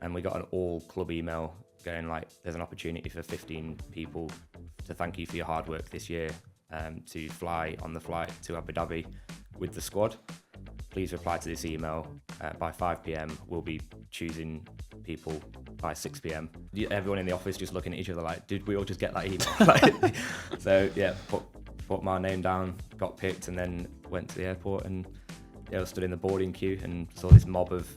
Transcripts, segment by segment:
and we got an all club email going like, there's an opportunity for 15 people to thank you for your hard work this year, to fly on the flight to Abu Dhabi with the squad. Please reply to this email by 5 p.m. We'll be choosing people by 6 p.m. Everyone in the office just looking at each other like, did we all just get that email? So yeah, put my name down, got picked, and then went to the airport and I stood in the boarding queue and saw this mob of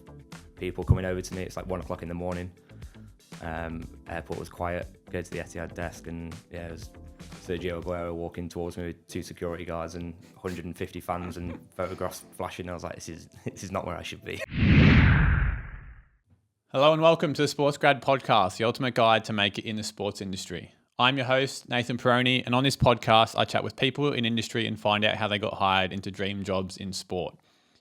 people coming over to me. It's like 1 o'clock in the morning. Airport was quiet. Go to the Etihad desk and it was Sergio Aguero walking towards me with 2 security guards and 150 fans and photographs flashing. I was like, this is not where I should be. Hello and welcome to the Sports Grad Podcast, the ultimate guide to make it in the sports industry. I'm your host, Nathan Peroni, and on this podcast, I chat with people in industry and find out how they got hired into dream jobs in sport.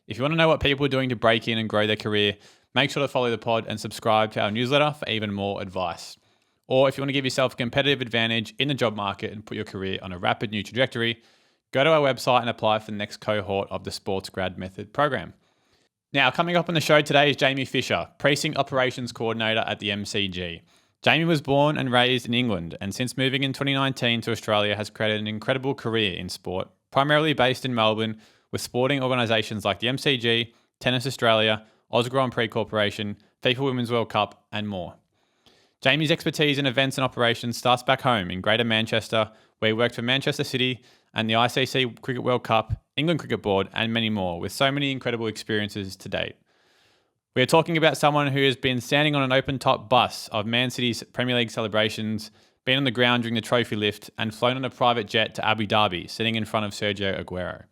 If you want to know what people are doing to break in and grow their career, make sure to follow the pod and subscribe to our newsletter for even more advice. Or if you want to give yourself a competitive advantage in the job market and put your career on a rapid new trajectory, go to our website and apply for the next cohort of the Sports Grad Method program. Now, coming up on the show today is Jamie Fisher, Precinct Operations Coordinator at the MCG. Jamie was born and raised in England, and since moving in 2019 to Australia has created an incredible career in sport, primarily based in Melbourne, with sporting organisations like the MCG, Tennis Australia, Australian Grand Prix Corporation, FIFA Women's World Cup, and more. Jamie's expertise in events and operations starts back home in Greater Manchester, where he worked for Manchester City and the ICC Cricket World Cup, England Cricket Board, and many more, with so many incredible experiences to date. We are talking about someone who has been standing on an open-top bus of Man City's Premier League celebrations, been on the ground during the trophy lift, and flown on a private jet to Abu Dhabi, sitting in front of Sergio Aguero.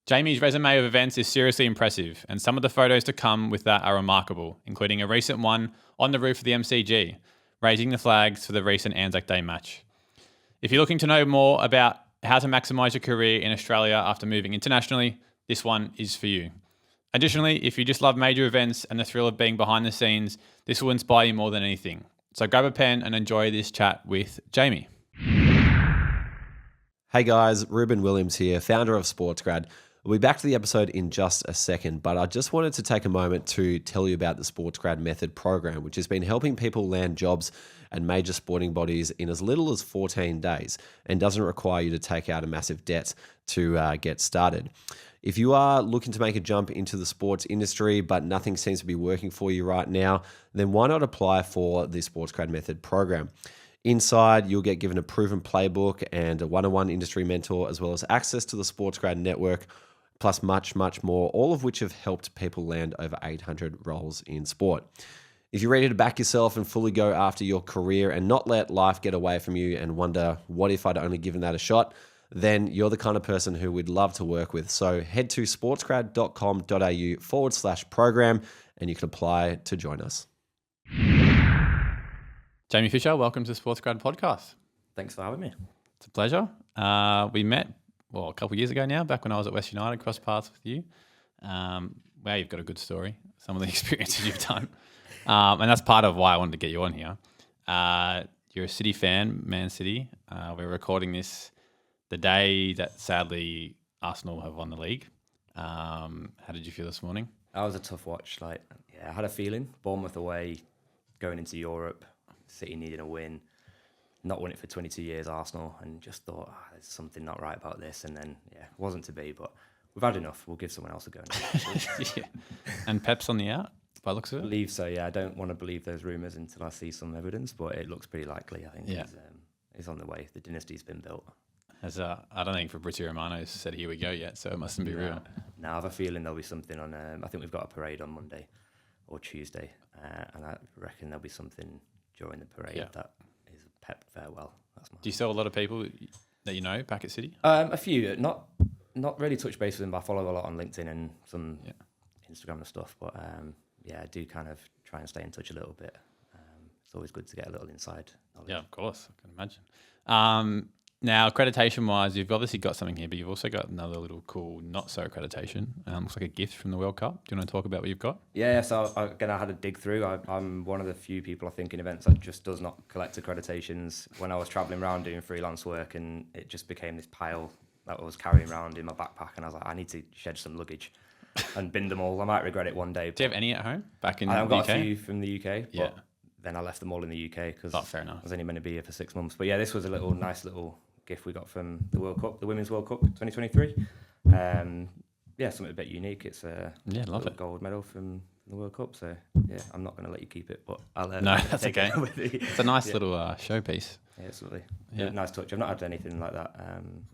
Jamie's resume of events is seriously impressive, and some of the photos to come with that are remarkable, including a recent one on the roof of the MCG, raising the flags for the recent ANZAC Day match. If you're looking to know more about how to maximise your career in Australia after moving internationally, this one is for you. Additionally, if you just love major events and the thrill of being behind the scenes, this will inspire you more than anything. So grab a pen and enjoy this chat with Jamie. Hey guys, Ruben Williams here, founder of SportsGrad. We'll be back to the episode in just a second, but I just wanted to take a moment to tell you about the SportsGrad Method program, which has been helping people land jobs at major sporting bodies in as little as 14 days and doesn't require you to take out a massive debt to get started. If you are looking to make a jump into the sports industry, but nothing seems to be working for you right now, then why not apply for the SportsGrad Method program? Inside, you'll get given a proven playbook and a one-on-one industry mentor, as well as access to the SportsGrad network, plus much, much more, all of which have helped people land over 800 roles in sport. If you're ready to back yourself and fully go after your career and not let life get away from you and wonder, what if I'd only given that a shot? Then you're the kind of person who we'd love to work with. So head to sportsgrad.com.au/program and you can apply to join us. Jamie Fisher, welcome to the Sports Grad Podcast. Thanks for having me. It's a pleasure. We met, a couple of years ago now, back when I was at West United, crossed paths with you. Wow, you've got a good story, some of the experiences you've done. And that's part of why I wanted to get you on here. You're a City fan, Man City. We're recording this the day that sadly Arsenal have won the league. How did you feel this morning? That was a tough watch. I had a feeling. Bournemouth away, going into Europe, City needing a win, not won it for 22 years, Arsenal, and just thought, there's something not right about this. And then, it wasn't to be, but we've had enough. We'll give someone else a go now. Yeah. And Pep's on the out, by the looks of it? I believe so, yeah. I don't want to believe those rumours until I see some evidence, but it looks pretty likely. I think he's on the way. The dynasty's been built. I don't think Fabrizio Romano's said here we go yet, so it mustn't be real. No, I have a feeling there'll be something on, I think we've got a parade on Monday or Tuesday, and I reckon there'll be something during the parade that is a Pep farewell. Do you sell a lot of people that you know back at City? A few, not really touch base with them, but I follow a lot on LinkedIn and some Instagram and stuff, but I do kind of try and stay in touch a little bit. It's always good to get a little inside knowledge. Yeah, of course, I can imagine. Now, accreditation-wise, you've obviously got something here, but you've also got another little cool not-so accreditation. Looks like a gift from the World Cup. Do you want to talk about what you've got? Yeah, so I had a dig through. I'm one of the few people, I think, in events that just does not collect accreditations. When I was travelling around doing freelance work, and it just became this pile that I was carrying around in my backpack, and I was like, I need to shed some luggage. and binned them all. I might regret it one day. Do you have any at home back in the I've got UK? a few from the UK, but Yeah. then I left them all in the UK because Fair enough. I was only meant to be here for 6 months. But yeah, this was a nice little gift we got from the World Cup, the Women's World Cup 2023. Yeah, something a bit unique. It's a love it. gold medal from the World Cup. So yeah, I'm not going to let you keep it, but I'll No, that's take okay. it with me. It's a nice little showpiece. Yeah, absolutely. Yeah. Nice touch. I've not had anything like that.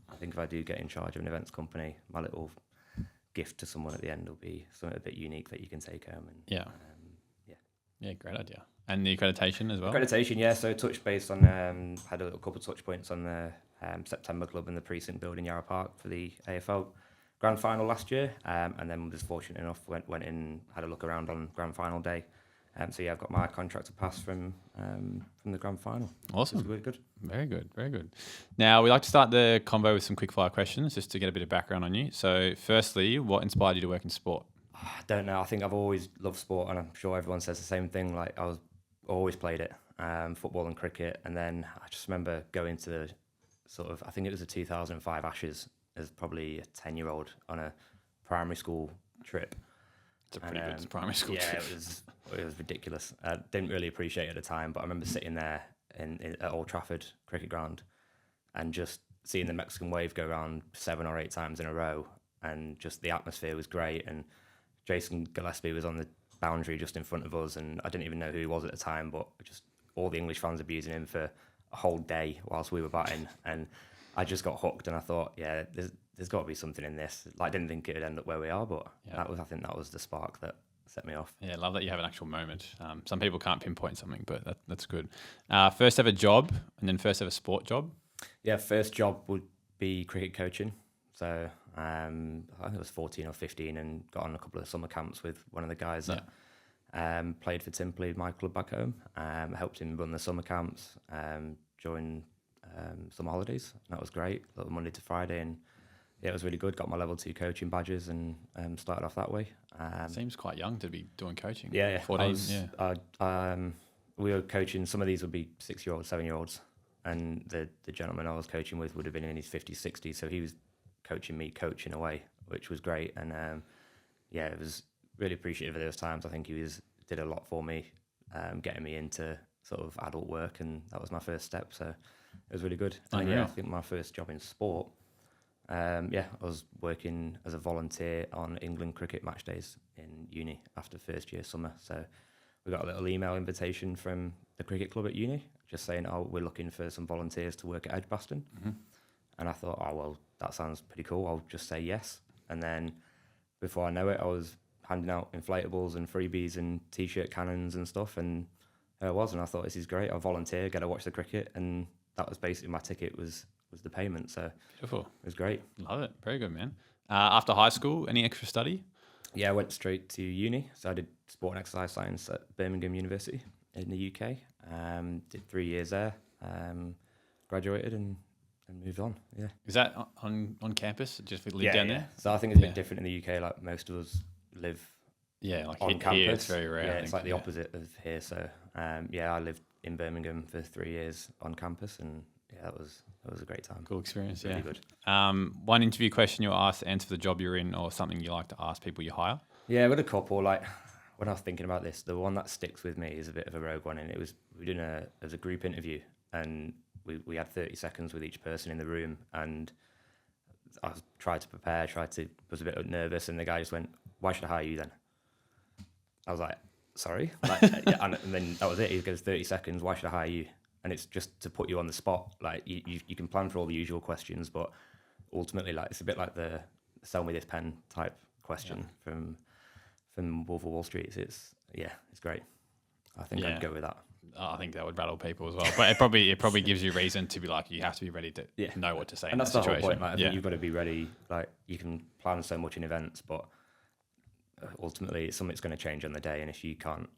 I think if I do get in charge of an events company, my little gift to someone at the end will be something a bit unique that you can take home. And Yeah, great idea. And the accreditation as well? Accreditation, yeah. So touch base on, had a little couple of touch points on the September Club in the Precinct building Yarra Park for the AFL Grand Final last year. And then was fortunate enough, went in, had a look around on Grand Final day. So yeah, I've got my contractor pass from the Grand Final. Awesome. It's really good. Very good, very good. Now, we like to start the convo with some quick fire questions just to get a bit of background on you. So firstly, what inspired you to work in sport? I don't know. I think I've always loved sport, and I'm sure everyone says the same thing. Like I always played it, football and cricket. And then I just remember going to the I think it was a 2005 Ashes as probably a 10-year-old on a primary school trip. It's a pretty good primary school yeah, trip. it was ridiculous. I didn't really appreciate it at the time, but I remember sitting there at Old Trafford Cricket Ground and just seeing the Mexican wave go around 7 or 8 times in a row, and just the atmosphere was great. And Jason Gillespie was on the boundary just in front of us, and I didn't even know who he was at the time, but just all the English fans abusing him for a whole day whilst we were batting, and I just got hooked. And I thought, yeah, there's got to be something in this. Like, I didn't think it would end up where we are, but I think that was the spark that set me off. Yeah, love that you have an actual moment. Some people can't pinpoint something, but that's good. First ever job, and then first ever sport job? Yeah, first job would be cricket coaching. So I think it was 14 or 15, and got on a couple of summer camps with one of the guys that played for Timpley, my club back home. Helped him run the summer camps during summer holidays. That was great, little Monday to Friday, and yeah, it was really good. Got my level 2 coaching badges and started off that way. Seems quite young to be doing coaching. Yeah, 14. We were coaching. Some of these would be 6-year-olds, 7-year-olds, and the gentleman I was coaching with would have been in his 50s, 60s. So he was coaching me, coaching away, which was great. And it was really appreciative of those times. I think he did a lot for me, getting me into sort of adult work, and that was my first step. So it was really good. And I think my first job in sport. I was working as a volunteer on England cricket match days in uni after first year summer. So we got a little email invitation from the cricket club at uni just saying, we're looking for some volunteers to work at Edgbaston. Mm-hmm. And I thought, that sounds pretty cool. I'll just say yes. And then before I know it, I was handing out inflatables and freebies and T-shirt cannons and stuff. And there I was. And I thought, this is great. I'll volunteer, get to watch the cricket. And that was basically my ticket was the payment. So beautiful. It was great. Love it. Very good, man. After high school, any extra study? Yeah, I went straight to uni. So I did sport and exercise science at Birmingham University in the UK. Did 3 years there. Graduated and moved on. Yeah. Is that on campus? Just live down there? So I think it's a bit different in the UK. Like most of us live on campus. Here it's very rare. Yeah, it's like the opposite of here. So I lived in Birmingham for 3 years on campus, and that was a great time. Cool experience. Really good. One interview question you were asked to answer for the job you're in, or something you like to ask people you hire? Yeah, with a couple. Like when I was thinking about this, the one that sticks with me is a bit of a rogue one, and it was a group interview, and we had 30 seconds with each person in the room, and I tried to prepare, was a bit nervous, and the guy just went, "Why should I hire you then?" I was like, "Sorry?" And then that was it. He goes, 30 seconds, why should I hire you? And it's just to put you on the spot. Like you can plan for all the usual questions, but ultimately, like it's a bit like the "sell me this pen" type question from Wolf of Wall Street. It's great. I think I'd go with that. I think that would rattle people as well, but it probably gives you reason to be like, you have to be ready to know what to say. And that's the whole situation. point. Like, I think you've got to be ready. Like you can plan so much in events, but ultimately something's going to change on the day, and if you can't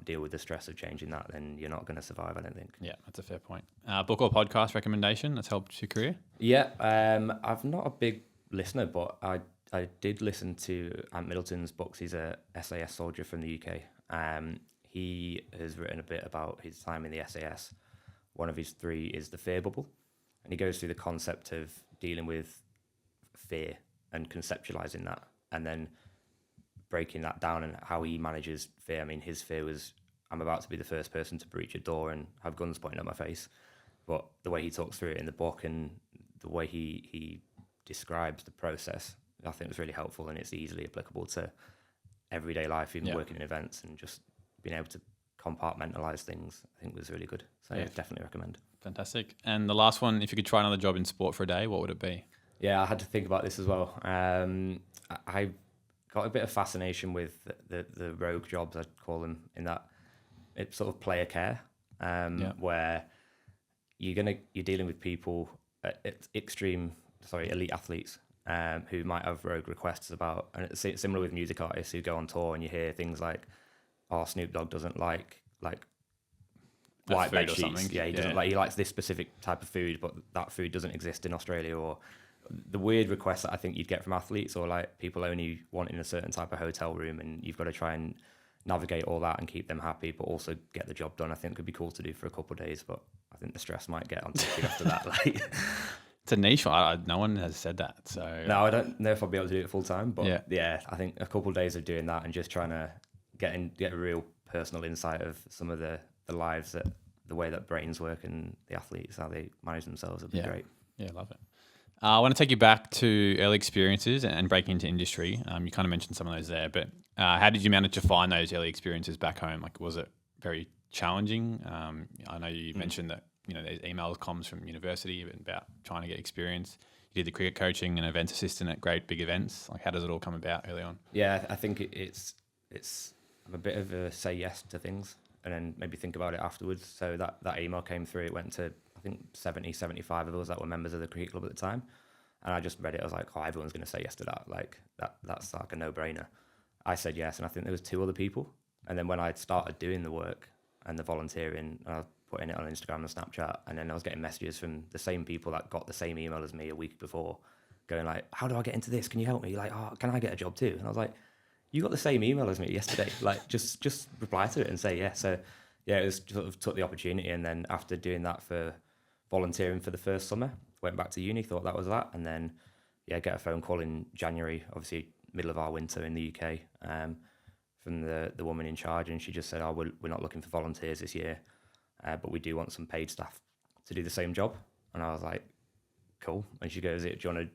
deal with the stress of changing that, then you're not going to survive, I don't think. Yeah, that's a fair point. Book or podcast recommendation that's helped your career? Yeah, I'm not a big listener, but I did listen to Ant Middleton's books. He's a SAS soldier from the UK. He has written a bit about his time in the SAS. One of his 3 is the fear bubble, and he goes through the concept of dealing with fear and conceptualizing that, and then breaking that down and how he manages fear. I mean, his fear was, I'm about to be the first person to breach a door and have guns pointing at my face. But the way he talks through it in the book and the way he describes the process, I think was really helpful, and it's easily applicable to everyday life, even working in events, and just being able to compartmentalize things, I think was really good. So yeah, definitely recommend. Fantastic. And the last one, if you could try another job in sport for a day, what would it be? Yeah, I had to think about this as well. I got a bit of fascination with the rogue jobs, I'd call them, in that it's sort of player care, where you're dealing with people, elite athletes, who might have rogue requests about, and it's similar with music artists who go on tour and you hear things like, "Oh, Snoop Dogg doesn't like white bed sheets. Yeah, he doesn't like. He likes this specific type of food, but that food doesn't exist in Australia." Or the weird requests that I think you'd get from athletes, or like people only wanting a certain type of hotel room, and you've got to try and navigate all that and keep them happy, but also get the job done. I think could be cool to do for a couple of days, but I think the stress might get on top after that. Like, it's a niche one. No one has said that. So no, I don't know if I'll be able to do it full time, but yeah, I think a couple of days of doing that and just trying to get a real personal insight of some of the lives, that the way that brains work and the athletes, how they manage themselves, would be great. Yeah, love it. I want to take you back to early experiences and breaking into industry. You kind of mentioned some of those there, but how did you manage to find those early experiences back home? Like, was it very challenging? I know you mentioned that, there's email comms from university about trying to get experience. You did the cricket coaching and events assistant at great big events. Like, how does it all come about early on? Yeah, I think it's I'm a bit of a say yes to things and then maybe think about it afterwards. So that email came through. It went to, I think, 75 of us that were members of the cricket club at the time. And I just read it. I was like, oh, everyone's going to say yes to that. Like, that's like a no-brainer. I said yes, and I think there was 2 other people. And then when I started doing the work and the volunteering, and I was putting it on Instagram and Snapchat, and then I was getting messages from the same people that got the same email as me a week before, going like, how do I get into this? Can you help me? Like, oh, can I get a job too? And I was like, you got the same email as me yesterday. Like, just reply to it and say yes. So yeah, it was sort of took the opportunity, and then after doing that for volunteering for the first summer, went back to uni, thought that was that, and then get a phone call in January, obviously middle of our winter in the UK, from the woman in charge, and she just said, oh, we're not looking for volunteers this year, but we do want some paid staff to do the same job. And I was like, cool. And she goes, do you want to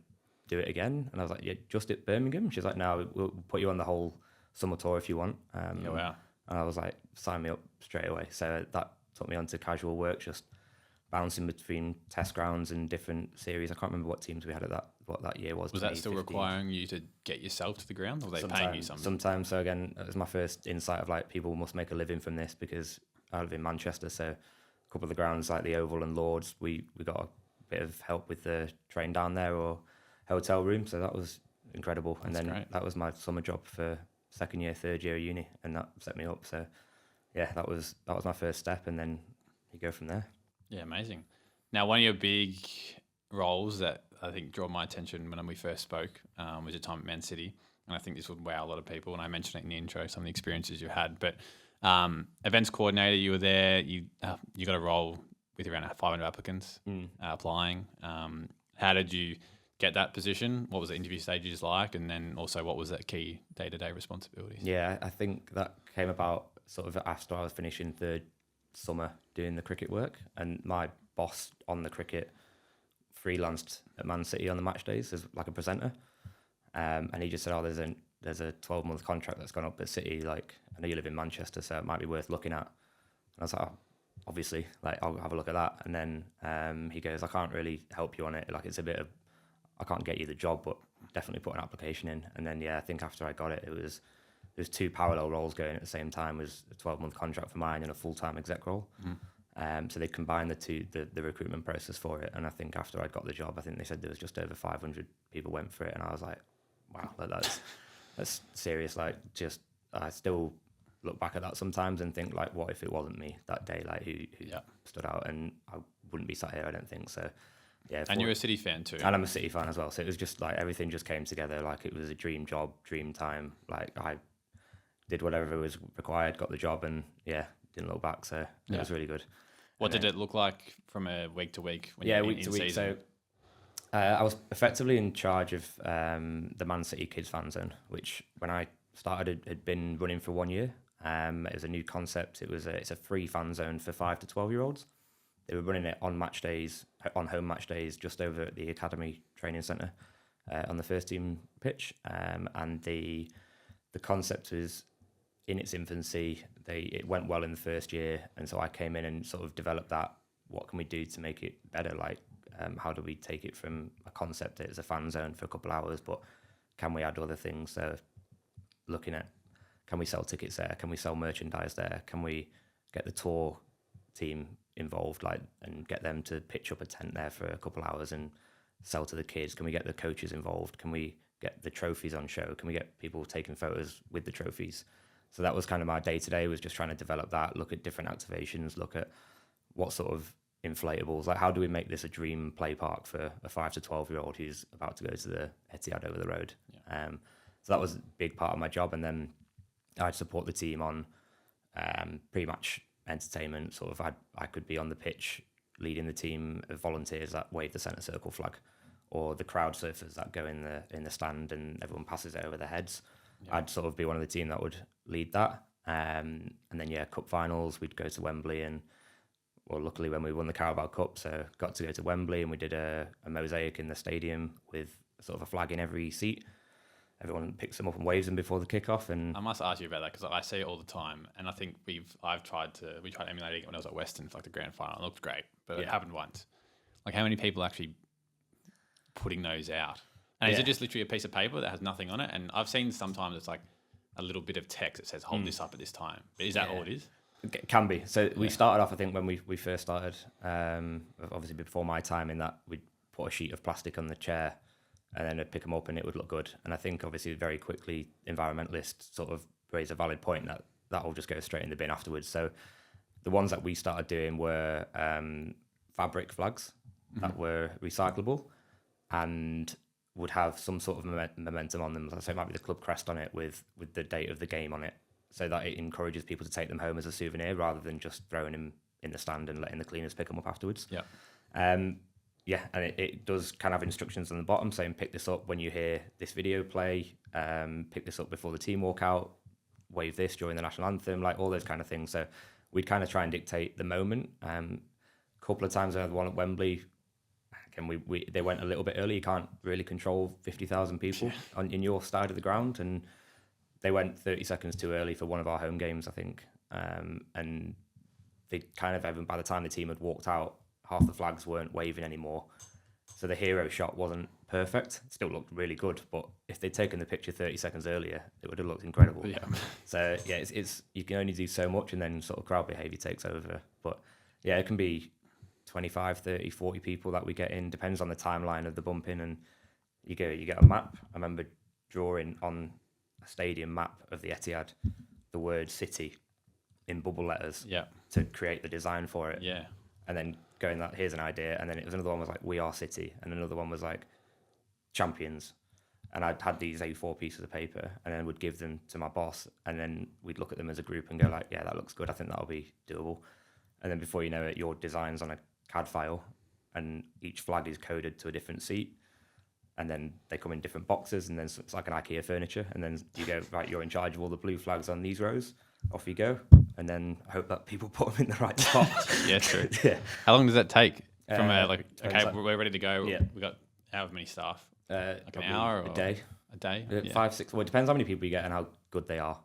do it again? And I was like, yeah, just at Birmingham. She's like, no, we'll put you on the whole summer tour if you want. Wow. And I was like, sign me up straight away. So that took me on to casual work, just bouncing between test grounds and different series. I can't remember what teams we had at what that year was. Was that still requiring you to get yourself to the ground, or were they paying you something? Sometimes. So again, it was my first insight of like, people must make a living from this, because I live in Manchester. So a couple of the grounds like the Oval and Lords, we got a bit of help with the train down there or hotel room. So that was incredible. And then great. That was my summer job for second year, third year of uni, and that set me up. So yeah, that was my first step, and then you go from there. Yeah, amazing. Now, one of your big roles that I think drew my attention when we first spoke was your time at Man City, and I think this would wow a lot of people. And I mentioned it in the intro, some of the experiences you had. But events coordinator, you were there. You got a role with around 500 applicants applying. How did you get that position? What was the interview stages like? And then also, what was that key day-to-day responsibilities? Yeah, I think that came about sort of after I was finishing third summer doing the cricket work, and my boss on the cricket freelanced at Man City on the match days as like a presenter, and he just said, oh, there's a 12-month contract that's gone up at City, like, I know you live in Manchester, so it might be worth looking at. And I was like, oh, obviously, like, I'll have a look at that. And then he goes, I can't really help you on it, like, it's a bit of, I can't get you the job, but definitely put an application in. And then I think after I got it, there's 2 parallel roles going at the same time. It was a 12-month contract for mine and a full-time exec role. So they combined the two, the recruitment process for it. And I think after I got the job, I think they said there was just over 500 people went for it. And I was like, wow, that's serious. Like, just, I still look back at that sometimes and think, like, what if it wasn't me that day? Like, who stood out? And I wouldn't be sat here, I don't think. So, yeah. And you're a City fan too. And I'm a City fan as well. So it was just like, everything just came together. Like, it was a dream job, dream time. Like, I did whatever was required, got the job, and didn't look back. So it was really good. What did it look like from a week to week? Week to week. So I was effectively in charge of the Man City Kids Fan Zone, which when I had been running for 1 year. It was a new concept. It's a free fan zone for 5 to 12-year-olds. They were running it on home match days, just over at the Academy Training Centre on the first team pitch. And the concept was in its infancy. It went well in the first year, and so I came in and sort of developed that. What can we do to make it better? Like, how do we take it from a concept that is a fan zone for a couple of hours, but can we add other things? So looking at, can we sell tickets there? Can we sell merchandise there? Can we get the tour team involved, and get them to pitch up a tent there for a couple of hours and sell to the kids? Can we get the coaches involved? Can we get the trophies on show? Can we get people taking photos with the trophies? So that was kind of my day-to-day, was just trying to develop that, look at different activations, look at what sort of inflatables, like how do we make this a dream play park for a 5 to 12-year-old who's about to go to the Etihad over the road. So that was a big part of my job. And then I'd support the team on pretty much entertainment. Sort of I could be on the pitch leading the team of volunteers that wave the centre circle flag, or the crowd surfers that go in the stand and everyone passes it over their heads. I'd sort of be one of the team that would lead that. And then cup finals, we'd go to Wembley, and luckily when we won the Carabao Cup, so got to go to Wembley, and we did a mosaic in the stadium with sort of a flag in every seat. Everyone picks them up and waves them before the kickoff. And I must ask you about that, because I see it all the time, and I think we tried emulating it when I was at Western for like the grand final. It looked great, but it happened once. Like, how many people actually putting those out? And is it just literally a piece of paper that has nothing on it? And I've seen sometimes it's like a little bit of text that says hold this up at this time. But is that all it is? It can be. So we started off, I think, when we first started, obviously before my time, in that we'd put a sheet of plastic on the chair and then I'd pick them up and it would look good. And I think obviously very quickly environmentalists sort of raised a valid point that will just go straight in the bin afterwards. So the ones that we started doing were fabric flags that were recyclable and would have some sort of momentum on them. So it might be the club crest on it with the date of the game on it, so that it encourages people to take them home as a souvenir rather than just throwing them in the stand and letting the cleaners pick them up afterwards. And it does kind of have instructions on the bottom saying pick this up when you hear this video play, pick this up before the team walk out, wave this during the national anthem, like all those kind of things. So we'd kind of try and dictate the moment. A couple of times I had one at Wembley. Again, they went a little bit early. You can't really control 50,000 people in your side of the ground, and they went 30 seconds too early for one of our home games, I think. And they kind of, even by the time the team had walked out, half the flags weren't waving anymore. So the hero shot wasn't perfect. It still looked really good, but if they'd taken the picture 30 seconds earlier, it would have looked incredible. So it's you can only do so much, and then sort of crowd behaviour takes over. But it can be 25, 30, 40 people that we get in, depends on the timeline of the bumping, and you get a map. I remember drawing on a stadium map of the Etihad the word city in bubble letters to create the design for it. And then going that, here's an idea, and then it was another one was like we are city, and another one was like champions. And I'd had these A4 pieces of paper, and then would give them to my boss, and then we'd look at them as a group and go like, yeah, that looks good, I think that'll be doable. And then before you know it, your design's on a CAD file, and each flag is coded to a different seat, and then they come in different boxes, and then it's like an IKEA furniture, and then you go, right, you're in charge of all the blue flags on these rows, off you go, and then hope that people put them in the right spot. True. How long does that take from we're ready to go, we got however many staff, like an hour or a day, 5, 6, well, it depends how many people you get and how good they are.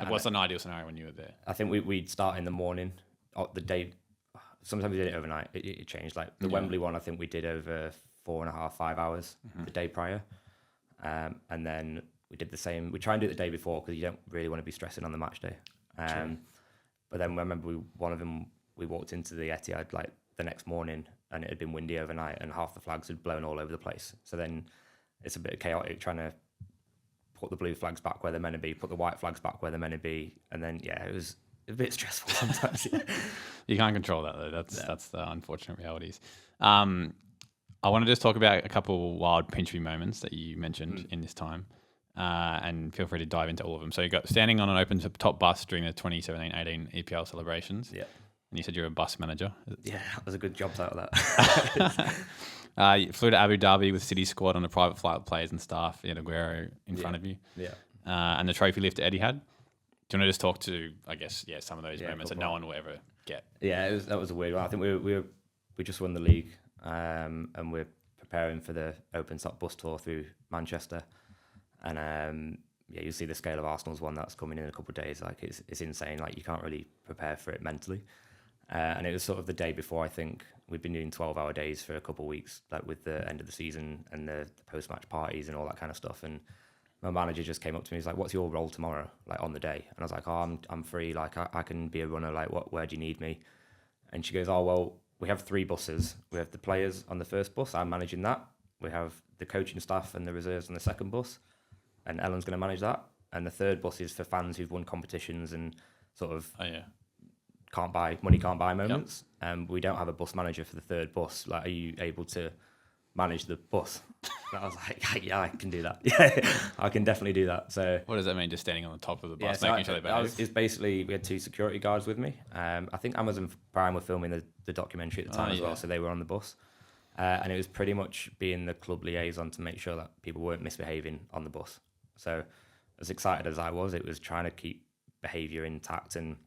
What's an ideal scenario when you were there? I think we'd start in the morning, the day. Sometimes we did it overnight. It changed. Like the Wembley one, I think we did over 4.5, 5 hours the day prior. And then we did the same. We try and do it the day before because you don't really want to be stressing on the match day. But then I remember one of them, we walked into the Etihad like the next morning, and it had been windy overnight, and half the flags had blown all over the place. So then it's a bit chaotic trying to put the blue flags back where they're meant to be, put the white flags back where they're meant to be. And then, it was a bit stressful sometimes. You can't control that though. That's the unfortunate realities. I want to just talk about a couple of wild pinch moments that you mentioned in this time, and feel free to dive into all of them. So you got standing on an open top bus during the 2017-18 EPL celebrations. And you said you're a bus manager. Yeah, that was a good job out of that. You flew to Abu Dhabi with City squad on a private flight with players and staff. You had Aguero in front of you. and the trophy lift that Eddie had. Do you want to just talk to, I guess, some of those moments that no one will ever get? Yeah, that was a weird one. I think we just won the league, and we're preparing for the open top bus tour through Manchester, and you see the scale of Arsenal's one that's coming in a couple of days. Like it's insane. Like you can't really prepare for it mentally. And it was sort of the day before. I think we'd been doing 12-hour days for a couple of weeks, like with the end of the season and the post-match parties and all that kind of stuff. And my manager just came up to me. He's like, "What's your role tomorrow? Like on the day?" And I was like, "Oh, I'm free. Like I can be a runner. Like where do you need me?" And she goes, "Oh well, we have 3 buses. We have the players on the first bus. I'm managing that. We have the coaching staff and the reserves on the second bus, and Ellen's going to manage that. And the third bus is for fans who've won competitions and sort of can't buy moments. And we don't have a bus manager for the third bus. Like, are you able to manage the bus?" And I was like, "Yeah, I can do that. Yeah, I can definitely do that." So what does that mean? Just standing on the top of the bus, so making sure they behave? it's basically, we had 2 security guards with me. I think Amazon Prime were filming the documentary at the time as well, so they were on the bus. And it was pretty much being the club liaison to make sure that people weren't misbehaving on the bus. So as excited as I was, it was trying to keep behaviour intact and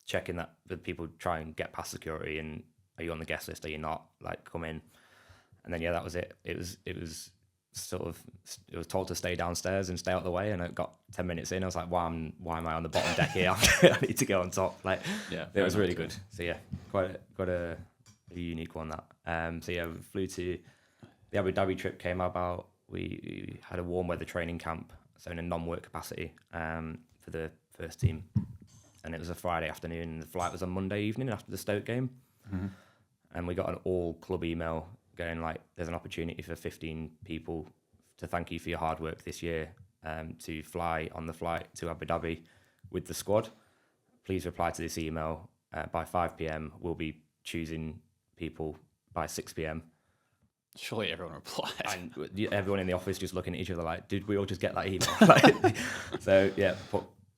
checking that the people try and get past security and are you on the guest list, are you not, like come in. And then that was it. It was told to stay downstairs and stay out of the way, and it got 10 minutes in. I was like, why am I on the bottom deck here? I need to go on top. Like, it was really good. So quite a unique one that. We flew to the Abu Dhabi trip. Came about. We had a warm weather training camp, so in a non-work capacity for the first team, and it was a Friday afternoon. And the flight was on Monday evening after the Stoke game, and we got an all club email going like, "There's an opportunity for 15 people to thank you for your hard work this year to fly on the flight to Abu Dhabi with the squad. Please reply to this email by 5 p.m. We'll be choosing people by 6 p.m. Surely everyone replied. And everyone in the office just looking at each other like, "Did we all just get that email?" So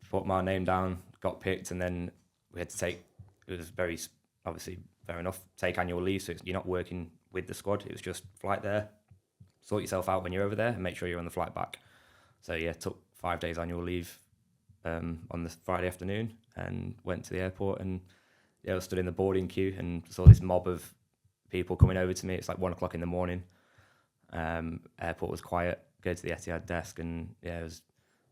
put my name down, got picked, and then we had to take. It was very obviously fair enough. Take annual leave, so you're not working with the squad. It was just flight there, sort yourself out when you're over there, and make sure you're on the flight back. So took 5 days annual leave on the Friday afternoon and went to the airport, and I stood in the boarding queue and saw this mob of people coming over to me. It's like 1:00 in the morning. Airport was quiet. Go to the Etihad desk, and it was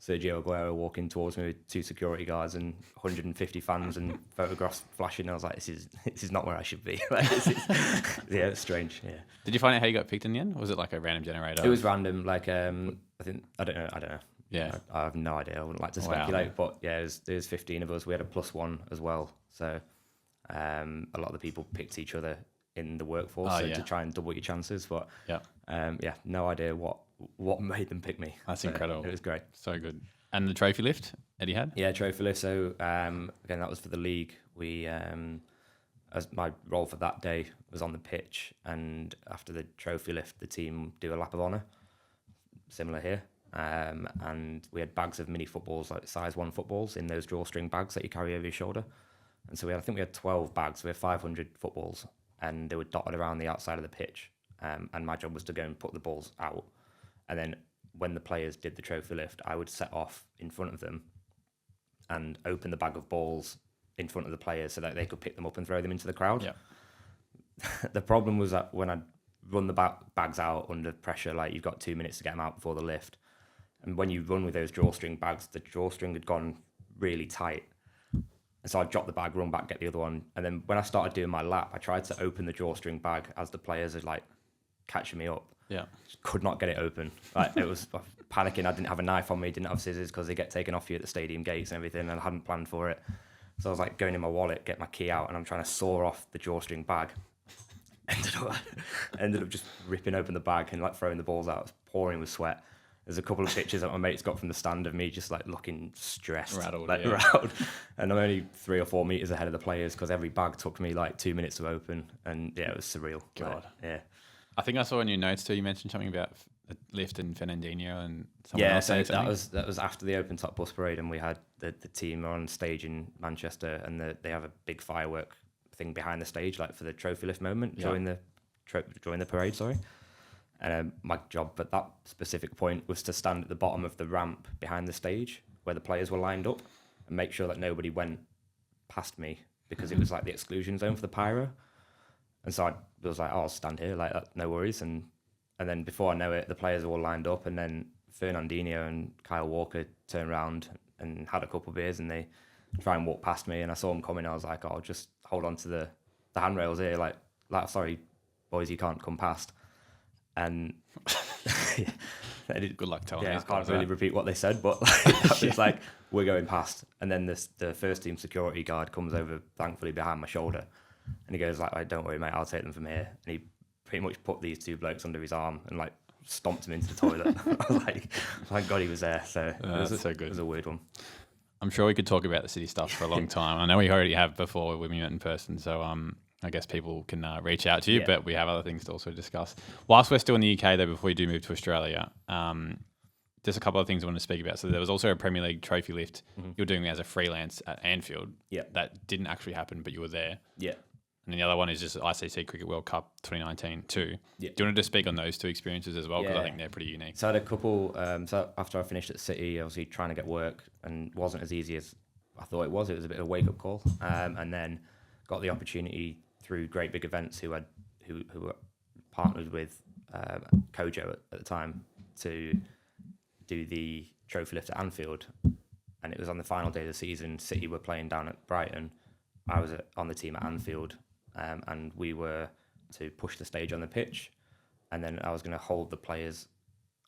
Sergio Aguero walking towards me with 2 security guards and 150 fans and photographs flashing. I was like, this is not where I should be. Like, it's strange. Yeah. Did you find out how you got picked in the end? Or was it like a random generator? It was random. Like I don't know. Yeah. I have no idea. I wouldn't like to speculate, but there's 15 of us. We had a +1 as well. So a lot of the people picked each other in the workforce to try and double your chances. But no idea what made them pick me. That's incredible. It was great. So good. And the trophy lift Eddie had? Yeah, trophy lift. So again, that was for the league. We as my role for that day was on the pitch, and after the trophy lift, the team do a lap of honour, similar here. And we had bags of mini footballs, like size 1 footballs, in those drawstring bags that you carry over your shoulder. And so I think we had 12 bags. We had 500 footballs, and they were dotted around the outside of the pitch. And my job was to go and put the balls out. And then when the players did the trophy lift, I would set off in front of them and open the bag of balls in front of the players so that they could pick them up and throw them into the crowd. Yeah. The problem was that when I'd run the bags out under pressure, like you've got 2 minutes to get them out before the lift. And when you run with those drawstring bags, the drawstring had gone really tight. And so I dropped the bag, run back, get the other one. And then when I started doing my lap, I tried to open the drawstring bag as the players had like catching me up. Yeah. Just could not get it open. Like it was panicking. I didn't have a knife on me, didn't have scissors because they get taken off you at the stadium gates and everything, and I hadn't planned for it. So I was like going in my wallet, get my key out, and I'm trying to saw off the drawstring bag. Ended up just ripping open the bag and like throwing the balls out. It was pouring with sweat. There's a couple of pictures that my mates got from the stand of me just like looking stressed, rattled, and I'm only 3 or 4 meters ahead of the players because every bag took me like 2 minutes to open, and it was surreal. God, yeah. I think I saw in your notes too. You mentioned something about a lift in Fernandinho and someone else. So that was after the open top bus parade, and we had the team on stage in Manchester, and they have a big firework thing behind the stage, like for the trophy lift moment during the parade. Sorry. And my job at that specific point was to stand at the bottom of the ramp behind the stage where the players were lined up and make sure that nobody went past me, because it was like the exclusion zone for the pyro. And so I was like, oh, I'll stand here, like that, no worries. And then before I know it, the players are all lined up, and then Fernandinho and Kyle Walker turned around and had a couple of beers, and they try and walk past me, and I saw them coming. I was like, oh, just hold on to the handrails here, like sorry, boys, you can't come past. And good luck telling I these can't guys really that. repeat what they said, but like, it's like, we're going past. And then the first team security guard comes over, thankfully, behind my shoulder, and he goes like, don't worry, mate, I'll take them from here. And he pretty much put these two blokes under his arm and like stomped them into the toilet. I was like, thank God he was there. So so good. It was a weird one. I'm sure we could talk about the city stuff for a long time. I know we already have before when we met in person, so I guess people can reach out to you, but we have other things to also discuss. Whilst we're still in the UK, though, before we do move to Australia, just a couple of things I want to speak about. So there was also a Premier League trophy lift you're doing as a freelance at Anfield. Yeah. That didn't actually happen, but you were there. Yeah. And then the other one is just ICC Cricket World Cup 2019 too. Yeah. Do you want to just speak on those two experiences as well? Because I think they're pretty unique. So I had a couple, so after I finished at City, obviously trying to get work, and wasn't as easy as I thought it was. It was a bit of a wake-up call. And then got the opportunity through Great Big Events, who were partnered with Kojo at the time, to do the trophy lift at Anfield. And it was on the final day of the season. City were playing down at Brighton. I was on the team at Anfield, and we were to push the stage on the pitch, and then I was going to hold the players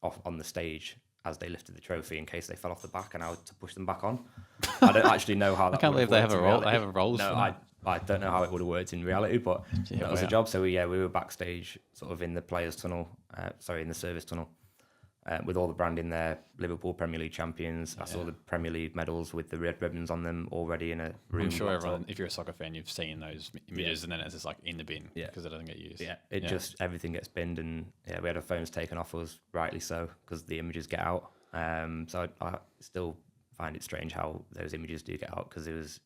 off on the stage as they lifted the trophy in case they fell off the back, and I was to push them back on. I don't actually know how that. I can't believe they have a role. They have a role. No, I don't know how it would have worked in reality, but that was the job. So we were backstage, sort of in the players' tunnel, in the service tunnel, with all the branding there. Liverpool Premier League champions. I saw the Premier League medals with the red ribbons on them already in a room. I'm sure everyone, if you're a soccer fan, you've seen those images, and then it's just like in the bin because it doesn't get used. Yeah, just everything gets binned, and we had our phones taken off us, rightly so, because the images get out. So I still find it strange how those images do get out, because it was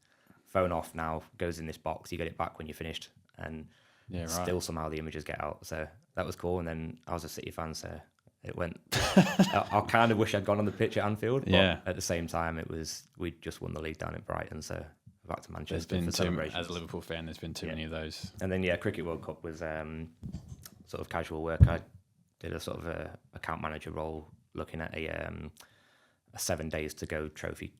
phone off, now goes in this box, you get it back when you're finished, and still somehow the images get out. So that was cool. And then I was a City fan, so it went. I kind of wish I'd gone on the pitch at Anfield, but at the same time, we just won the league down at Brighton, so back to Manchester for celebrations. As a Liverpool fan, there's been too many of those. And then Cricket World Cup was sort of casual work. I did a sort of a account manager role, looking at a 7 days to go trophy.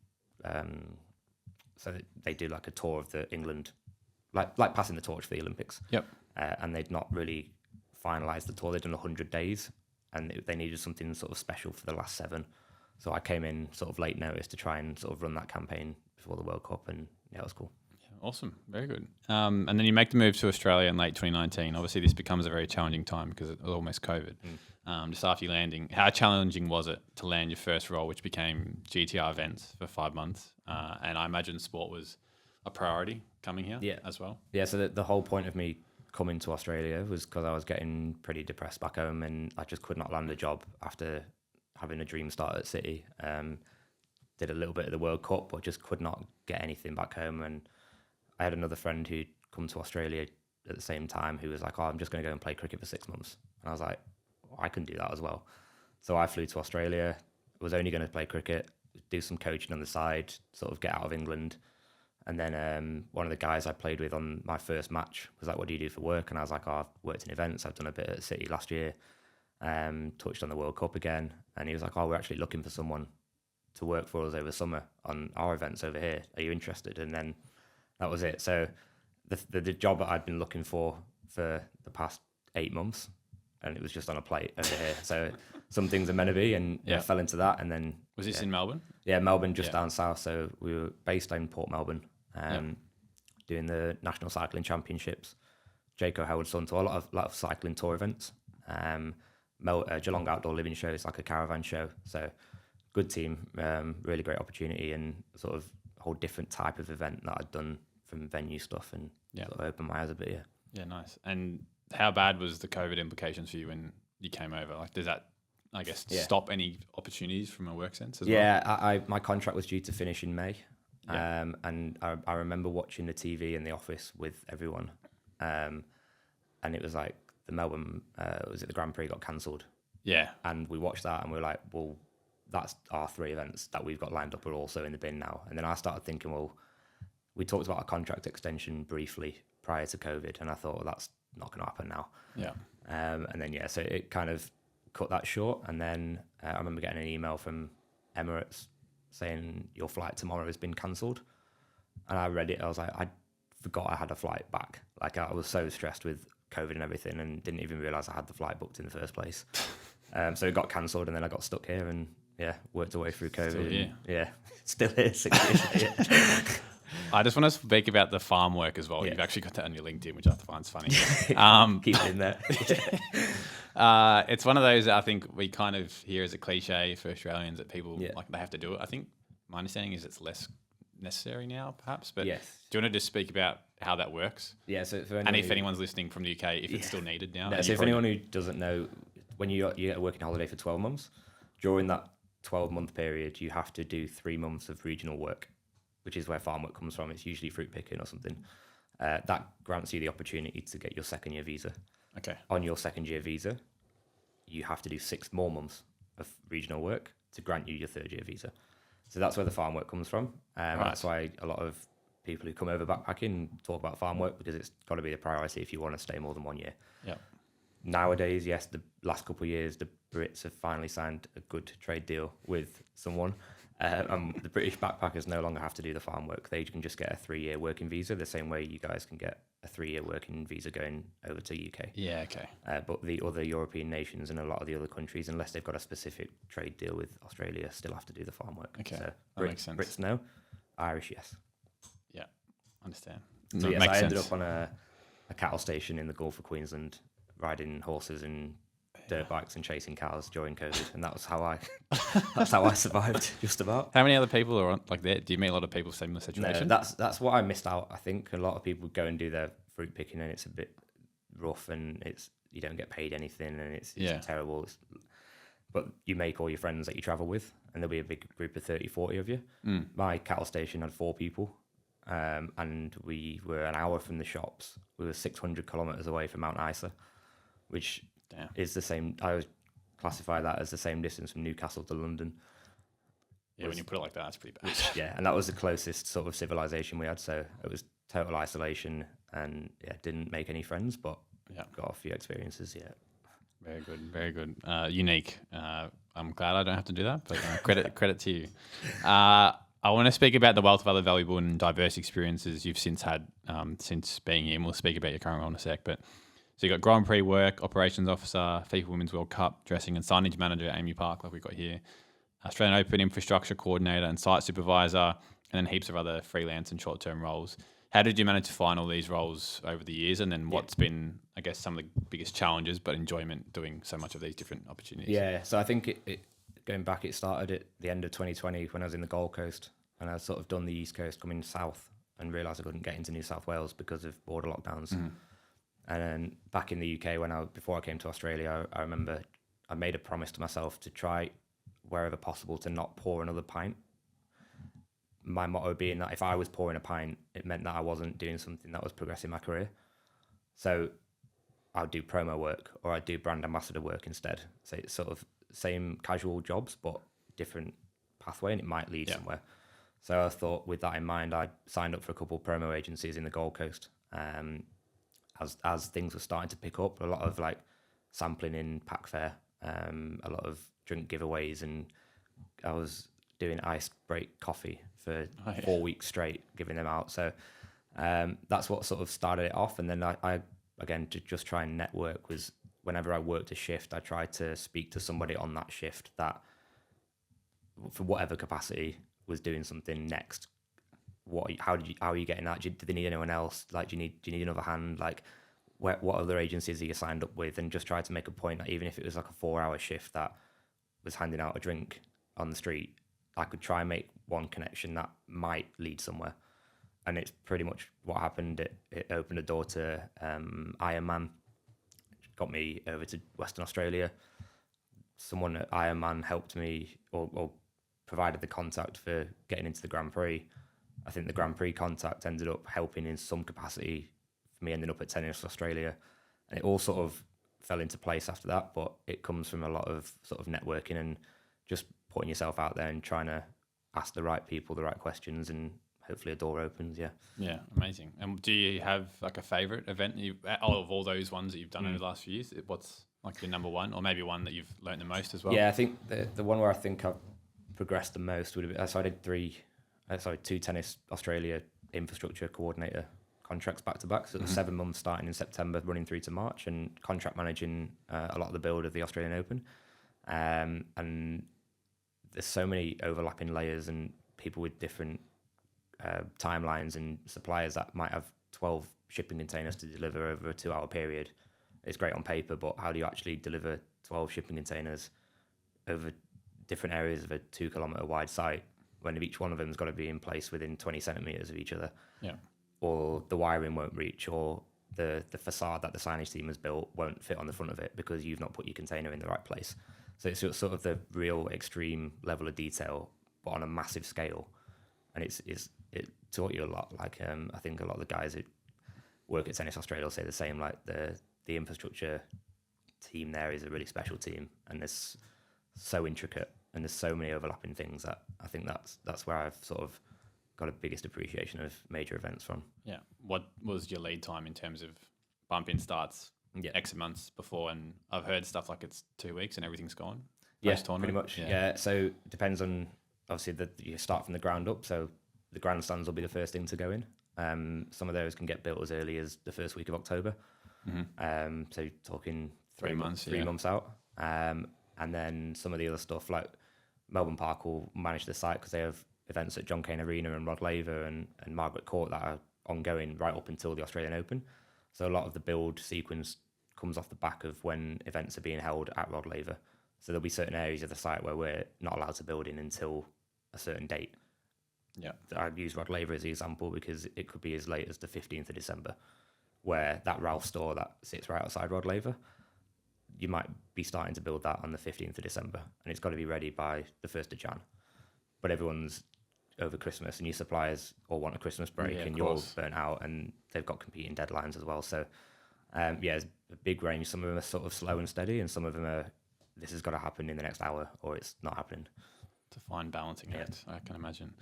So they do like a tour of the England, like passing the torch for the Olympics. Yep. And they'd not really finalised the tour. They'd done 100 days, and they needed something sort of special for the last 7. So I came in sort of late notice to try and sort of run that campaign before the World Cup, and it was cool. Awesome. Very good. And then you make the move to Australia in late 2019. Obviously, this becomes a very challenging time because it was almost COVID. Just after you landing, how challenging was it to land your first role, which became GTR events for 5 months? And I imagine sport was a priority coming here as well. Yeah, so the whole point of me coming to Australia was because I was getting pretty depressed back home, and I just could not land a job after having a dream start at City. Did a little bit of the World Cup, but just could not get anything back home. And I had another friend who'd come to Australia at the same time who was like, oh, I'm just going to go and play cricket for 6 months. And I was like, I can do that as well. So I flew to Australia, was only going to play cricket, do some coaching on the side, sort of get out of England. And then one of the guys I played with on my first match was like, what do you do for work? And I was like, oh, I've worked in events. I've done a bit at City last year, touched on the World Cup again. And he was like, oh, we're actually looking for someone to work for us over summer on our events over here. Are you interested? And then that was it. So the job that I'd been looking for the past 8 months, and it was just on a plate over here. So some things are meant to be, and I fell into that. And then was this in Melbourne? Yeah, Melbourne, just down south. So we were based in Port Melbourne, doing the National Cycling Championships. Jaco Howard's done to a lot of cycling tour events. Geelong Outdoor Living Show is like a caravan show. So good team, really great opportunity, and sort of a whole different type of event that I'd done from venue stuff, and sort of opened my eyes a bit. Yeah, nice. And how bad was the COVID implications for you when you came over? Like, does that, I guess, stop any opportunities from a work sense as well? Yeah, my contract was due to finish in May. And I remember watching the TV in the office with everyone. And it was like the Melbourne, was it the Grand Prix got cancelled? Yeah. And we watched that and we were like, well, that's our 3 events that we've got lined up are also in the bin now. And then I started thinking, well, we talked about a contract extension briefly prior to COVID, and I thought, well, that's not going to happen now. Yeah. And then, so it kind of cut that short. And then I remember getting an email from Emirates saying your flight tomorrow has been cancelled. And I read it. I was like, I forgot I had a flight back. Like, I was so stressed with COVID and everything and didn't even realise I had the flight booked in the first place. So it got cancelled, and then I got stuck here and, worked our way through COVID. Still here. And, still here 6 years later. I just want to speak about the farm work as well. Yeah. You've actually got that on your LinkedIn, which I find funny. Keep it in there. It's one of those that I think we kind of hear as a cliche for Australians that people like they have to do it. I think my understanding is it's less necessary now, perhaps. But Yes. do you want to just speak about how that works? Yeah. So for And if anyone's listening from the UK, if it's still needed now. No, so if anyone who doesn't know, when you get a working holiday for 12 months, during that 12-month period, you have to do 3 months of regional work, which is where farm work comes from. It's usually fruit picking or something. That grants you the opportunity to get your second-year visa. Okay. On your second-year visa, you have to do 6 more months of regional work to grant you your third-year visa. So that's where the farm work comes from. That's why a lot of people who come over backpacking talk about farm work, because it's got to be a priority if you want to stay more than 1 year. Yeah. Nowadays, yes, the last couple of years, the Brits have finally signed a good trade deal with someone. The British backpackers no longer have to do the farm work. They can just get a 3-year working visa, the same way you guys can get a 3-year working visa going over to UK. Yeah, okay. But the other European nations and a lot of the other countries, unless they've got a specific trade deal with Australia, still have to do the farm work. Okay, So that makes sense. Brits no, Irish yes. Yeah, understand. So That yes, makes I ended sense. up on a cattle station in the Gulf of Queensland, riding horses and dirt bikes and chasing cows during COVID, and that was how I survived. Just about. How many other people are on like that? Do you meet a lot of people similar situation? No, that's what I missed out. I think a lot of people go and do their fruit picking, and it's a bit rough, and you don't get paid anything, and it's terrible. But you make all your friends that you travel with, and there'll be a big group of 30, 40 of you. My cattle station had 4 people, and we were an hour from the shops. We were 600 kilometres away from Mount Isa, which is the same. I would classify that as the same distance from Newcastle to London. Yeah, when you put it like that, it's pretty bad. Yeah, and that was the closest sort of civilization we had. So it was total isolation, and didn't make any friends, but got a few experiences. Yeah. Very good, very good. Unique. I'm glad I don't have to do that, but credit to you. I want to speak about the wealth of other valuable and diverse experiences you've since had since being here. And we'll speak about your current role in a sec. But so you got Grand Prix work, operations officer, FIFA Women's World Cup, dressing and signage manager at Amy Park, like we've got here, Australian Open infrastructure coordinator and site supervisor, and then heaps of other freelance and short-term roles. How did you manage to find all these roles over the years? And then what's been, I guess, some of the biggest challenges, but enjoyment doing so much of these different opportunities? Yeah, so I think it going back, it started at the end of 2020 when I was in the Gold Coast, and I sort of done the East Coast coming south and realised I couldn't get into New South Wales because of border lockdowns. And then back in the UK, before I came to Australia, I remember I made a promise to myself to try wherever possible to not pour another pint. My motto being that if I was pouring a pint, it meant that I wasn't doing something that was progressing my career. So I'd do promo work or I'd do brand ambassador work instead. So it's sort of same casual jobs, but different pathway, and it might lead somewhere. So I thought with that in mind, I signed up for a couple of promo agencies in the Gold Coast. As things were starting to pick up, a lot of like sampling in pack fair, a lot of drink giveaways, and I was doing ice break coffee for 4 weeks straight, giving them out. So that's what sort of started it off. And then I again, to just try and network, was whenever I worked a shift, I tried to speak to somebody on that shift that, for whatever capacity, was doing something next. How are you getting that? Do they need anyone else? Like, do you need another hand? Like, what other agencies are you signed up with? And just try to make a point that even if it was like a 4-hour shift that was handing out a drink on the street, I could try and make one connection that might lead somewhere. And it's pretty much what happened. It opened a door to Ironman, got me over to Western Australia. Someone at Ironman helped me or provided the contact for getting into the Grand Prix. I think the Grand Prix contact ended up helping in some capacity for me ending up at Tennis Australia. And it all sort of fell into place after that, but it comes from a lot of sort of networking and just putting yourself out there and trying to ask the right people the right questions, and hopefully a door opens. Yeah, amazing. And do you have like a favorite event out of all those ones that you've done over the last few years? What's like your number one, or maybe one that you've learned the most as well? Yeah, I think the one where I think I've progressed the most would have been, so I did 2 Tennis Australia infrastructure coordinator contracts back to back. So it was 7 months starting in September, running through to March, and contract managing a lot of the build of the Australian Open. And there's so many overlapping layers and people with different timelines and suppliers that might have 12 shipping containers to deliver over a 2-hour period. It's great on paper, but how do you actually deliver 12 shipping containers over different areas of a 2-kilometre wide site when each one of them's got to be in place within 20 centimetres of each other? Yeah. Or the wiring won't reach, or the facade that the signage team has built won't fit on the front of it because you've not put your container in the right place. So it's sort of the real extreme level of detail, but on a massive scale. And it taught you a lot. Like I think a lot of the guys who work at Tennis Australia will say the same. Like the infrastructure team there is a really special team, and it's so intricate, and there's so many overlapping things that I think that's where I've sort of got a biggest appreciation of major events from. Yeah. What was your lead time in terms of bump-in starts X months before? And I've heard stuff like it's 2 weeks and everything's gone. Yeah, pretty much. Yeah. So it depends on, obviously, you start from the ground up. So the grandstands will be the first thing to go in. Some of those can get built as early as the first week of October. So talking 3 months, 3 months out. And then some of the other stuff, like Melbourne Park will manage the site because they have events at John Cain Arena and Rod Laver and Margaret Court that are ongoing right up until the Australian Open. So a lot of the build sequence comes off the back of when events are being held at Rod Laver. So there'll be certain areas of the site where we're not allowed to build in until a certain date. Yeah. I use Rod Laver as the example because it could be as late as the 15th of December, where that Ralph store that sits right outside Rod Laver, you might be starting to build that on the 15th of December, and it's got to be ready by the 1st of Jan. But everyone's over Christmas, and your suppliers all want a Christmas break, and you're burnt out, and they've got competing deadlines as well. So, it's a big range. Some of them are sort of slow and steady, and some of them are, this has got to happen in the next hour, or it's not happening. To find balancing act, I can imagine.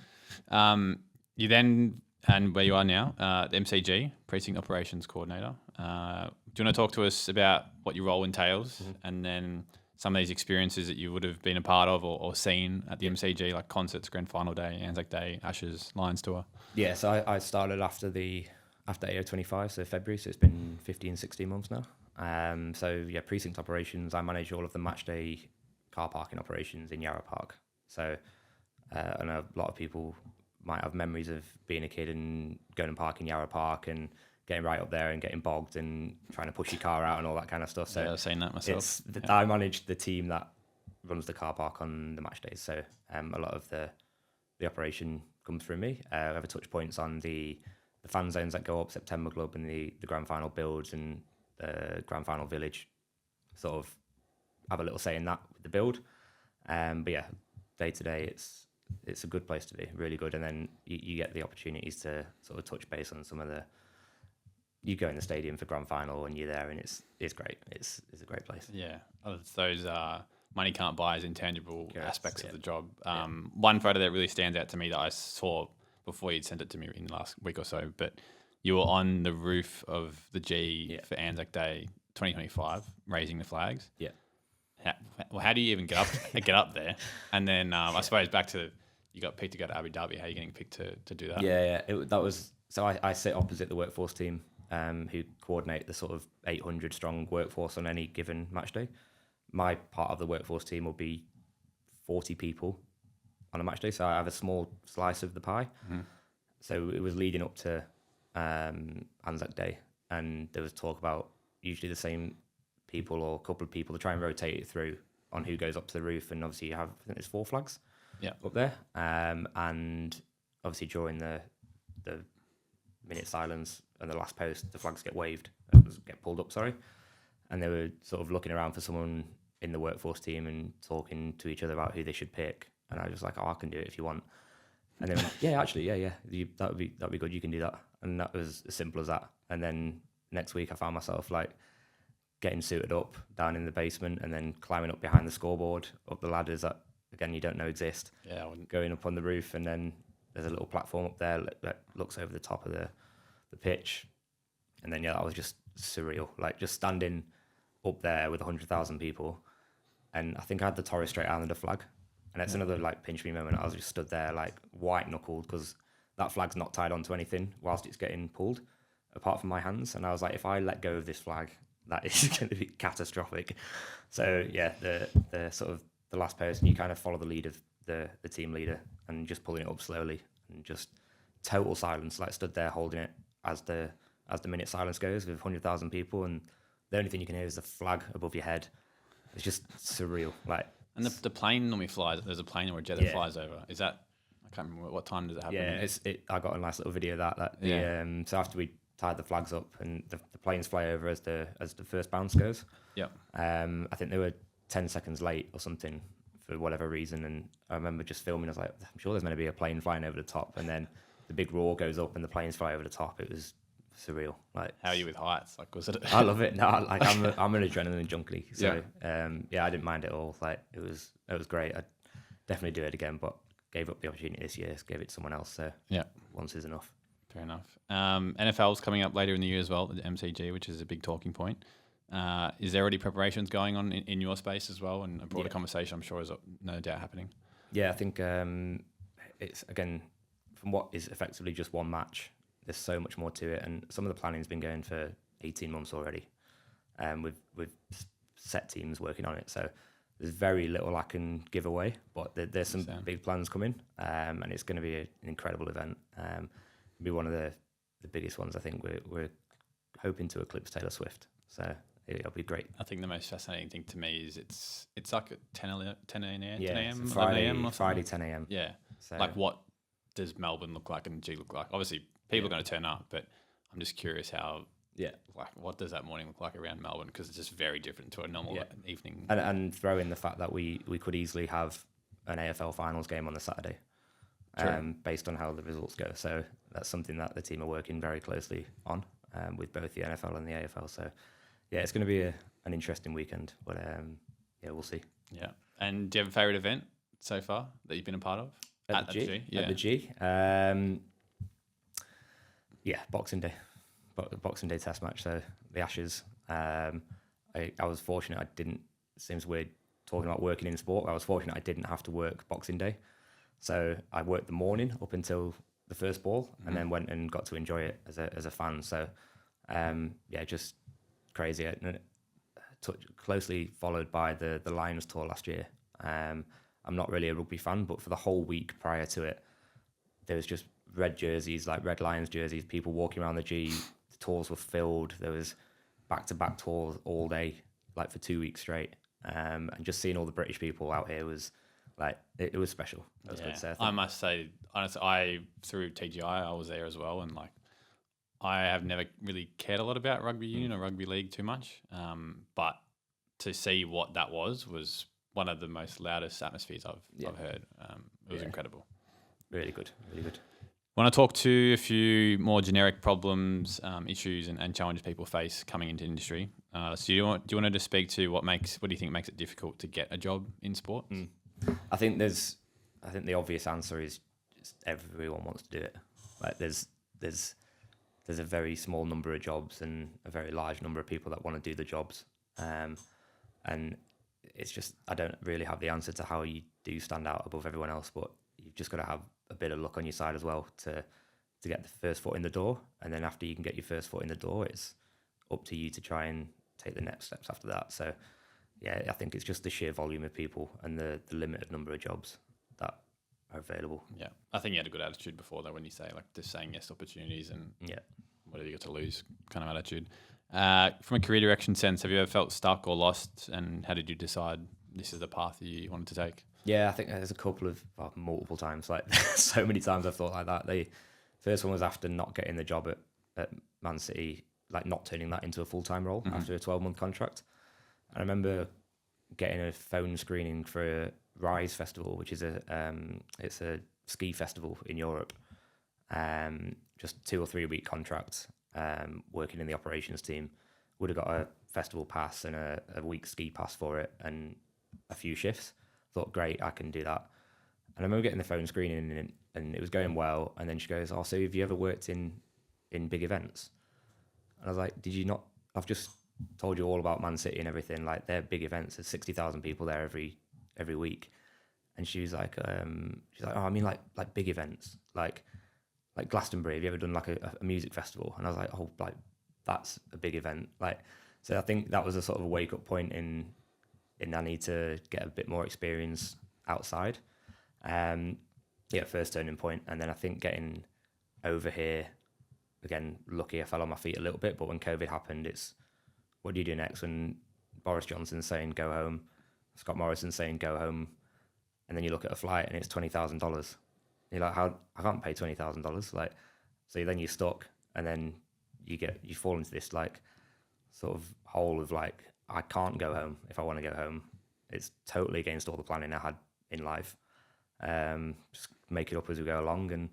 You then, and where you are now, the MCG, Precinct Operations Coordinator. Do you want to talk to us about what your role entails, and then some of these experiences that you would have been a part of or seen at the MCG, like concerts, Grand Final Day, ANZAC Day, Ashes, Lions Tour? Yeah, so I started after AO25, so February, so it's been 15, 16 months now. Precinct Operations, I manage all of the match day car parking operations in Yarra Park. So I know a lot of people might have memories of being a kid and going and parking Yarra Park and getting right up there and getting bogged and trying to push your car out and all that kind of stuff. So I've seen that myself. I manage the team that runs the car park on the match days. So a lot of the operation comes through me. I have a touch points on the fan zones that go up, September Club and the Grand Final builds and the Grand Final Village. Sort of have a little say in that with the build. Day to day, it's a good place to be, really good. And then you get the opportunities to sort of touch base on some of the. You go in the stadium for Grand Final and you're there, and it's great. It's a great place. Yeah, it's those money can't buy as intangible aspects of the job. One photo that really stands out to me that I saw before you'd sent it to me in the last week or so, but you were on the roof of the G for ANZAC Day 2025, raising the flags. Yeah. How do you even get up there? And then I suppose back to you got picked to go to Abu Dhabi. How are you getting picked to do that? I sit opposite the workforce team who coordinate the sort of 800 strong workforce on any given match day. My part of the workforce team will be 40 people on a match day, so I have a small slice of the pie. So it was leading up to ANZAC Day, and there was talk about usually the same people or a couple of people to try and rotate it through on who goes up to the roof. And obviously you have, I think there's 4 flags up there. And obviously during the minute silence and the last post, the flags get pulled up, and they were sort of looking around for someone in the workforce team and talking to each other about who they should pick. And I was just like, I can do it if you want. And they went, that would be good, you can do that. And that was as simple as that. And then next week I found myself like getting suited up down in the basement and then climbing up behind the scoreboard, up the ladders that, again, you don't know exist. Yeah, I wouldn't. Going up on the roof, and then there's a little platform up there that looks over the top of the pitch. And then, that was just surreal. Like, just standing up there with 100,000 people. And I think I had the Torres Strait Islander flag. And it's another, like, pinch me moment. I was just stood there, like, white-knuckled, because that flag's not tied onto anything whilst it's getting pulled, apart from my hands. And I was like, if I let go of this flag, that is going to be catastrophic. So, yeah, the sort of the last person, you kind of follow the lead of the team leader and just pulling it up slowly, and just total silence, like stood there holding it as the minute silence goes with 100,000 people, and the only thing you can hear is the flag above your head. It's just surreal. Like, and the plane normally flies. There's a plane or a jet that flies over. Is that? I can't remember what time does it happen. Yeah, I got a nice little video of that. So after we tied the flags up and the planes fly over as the first bounce goes. Yeah. I think they were 10 seconds late or something for whatever reason, and I remember just filming. I was like, I'm sure there's going to be a plane flying over the top, and then the big roar goes up and the planes fly over the top. It was surreal. Like, how are you with heights? Like, was it? I love it. No, like I'm an adrenaline junkie. So I didn't mind it all. Like, it was great. I'd definitely do it again, but gave up the opportunity this year. Gave it to someone else. So once is enough. Fair enough. NFL's coming up later in the year as well, the MCG, which is a big talking point. Is there already preparations going on in your space as well, and a broader conversation, I'm sure, is no doubt happening? Yeah, I think it's, again, from what is effectively just one match, there's so much more to it, and some of the planning's been going for 18 months already, with set teams working on it. So there's very little I can give away, but there's some big plans coming, and it's going to be an incredible event. It'll be one of the biggest ones. I think we're hoping to eclipse Taylor Swift. So it'll be great. I think the most fascinating thing to me is it's like at 10 a.m. Yeah, 10 a.m. Friday 10 a.m. Yeah. So, like, what does Melbourne look like and G look like? Obviously, people are going to turn up, but I'm just curious how. Yeah. Like, what does that morning look like around Melbourne? Because it's just very different to a normal evening. And throw in the fact that we could easily have an AFL finals game on the Saturday, based on how the results go. So that's something that the team are working very closely on, with both the NFL and the AFL. So yeah, it's going to be an interesting weekend, but we'll see. Yeah. And do you have a favourite event so far that you've been a part of? At the G? Yeah. At the G? Boxing Day. Boxing Day test match, so the Ashes. I was fortunate I didn't, it seems weird talking about working in sport, I was fortunate I didn't have to work Boxing Day. So I worked the morning up until the first ball, and then went and got to enjoy it as a fan. So just crazy. And closely followed by the Lions tour last year. I'm not really a rugby fan, but for the whole week prior to it, there was just red jerseys, like Red Lions jerseys, people walking around the G. The tours were filled. There was back-to-back tours all day, like for 2 weeks straight. And just seeing all the British people out here was like, it was special. That was good to say, I must say, honestly, through TGI, I was there as well. And like, I have never really cared a lot about rugby union or rugby league too much. But to see what that was one of the most loudest atmospheres I've heard. It was incredible. Really good, really good. I want to talk to a few more generic problems, issues, and challenges people face coming into industry. So do you want to speak to what do you think makes it difficult to get a job in sport? I think the obvious answer is just everyone wants to do it. Like there's a very small number of jobs and a very large number of people that want to do the jobs, and it's just, I don't really have the answer to how you do stand out above everyone else, but you've just got to have a bit of luck on your side as well to get the first foot in the door. And then after you can get your first foot in the door, it's up to you to try and take the next steps after that. So yeah, I think it's just the sheer volume of people and the limited number of jobs that are available. Yeah. I think you had a good attitude before though, when you say like just saying yes to opportunities and what have you got to lose kind of attitude. From a career direction sense, have you ever felt stuck or lost, and how did you decide this is the path you wanted to take? Yeah, I think there's a couple of multiple times, like so many times I've thought like that. The first one was after not getting the job at Man City, like not turning that into a full-time role after a 12-month contract. And I remember getting a phone screening for a Rise Festival, which is it's a ski festival in Europe. Just 2 or 3 week contract, working in the operations team, would have got a festival pass and a week ski pass for it and a few shifts. Thought, great, I can do that. And I remember getting the phone screening and it was going well. And then she goes, oh, so have you ever worked in big events? And I was like, did you not? I've just told you all about Man City and everything. Like, they're big events. There's 60,000 people there every week. And she was like, oh, I mean, like big events, like Glastonbury. Have you ever done like a music festival? And I was like, oh, like that's a big event. Like, so I think that was a sort of a wake up point in I need to get a bit more experience outside. First turning point. And then I think getting over here, again, lucky I fell on my feet a little bit, but when COVID happened, it's what do you do next? When Boris Johnson's saying go home, Scott Morrison's saying go home, and then you look at a flight and it's $20,000. You're like, how? I can't pay $20,000. Like, so then you're stuck, and then you fall into this like sort of hole of like, I can't go home if I want to go home. It's totally against all the planning I had in life. Just make it up as we go along, and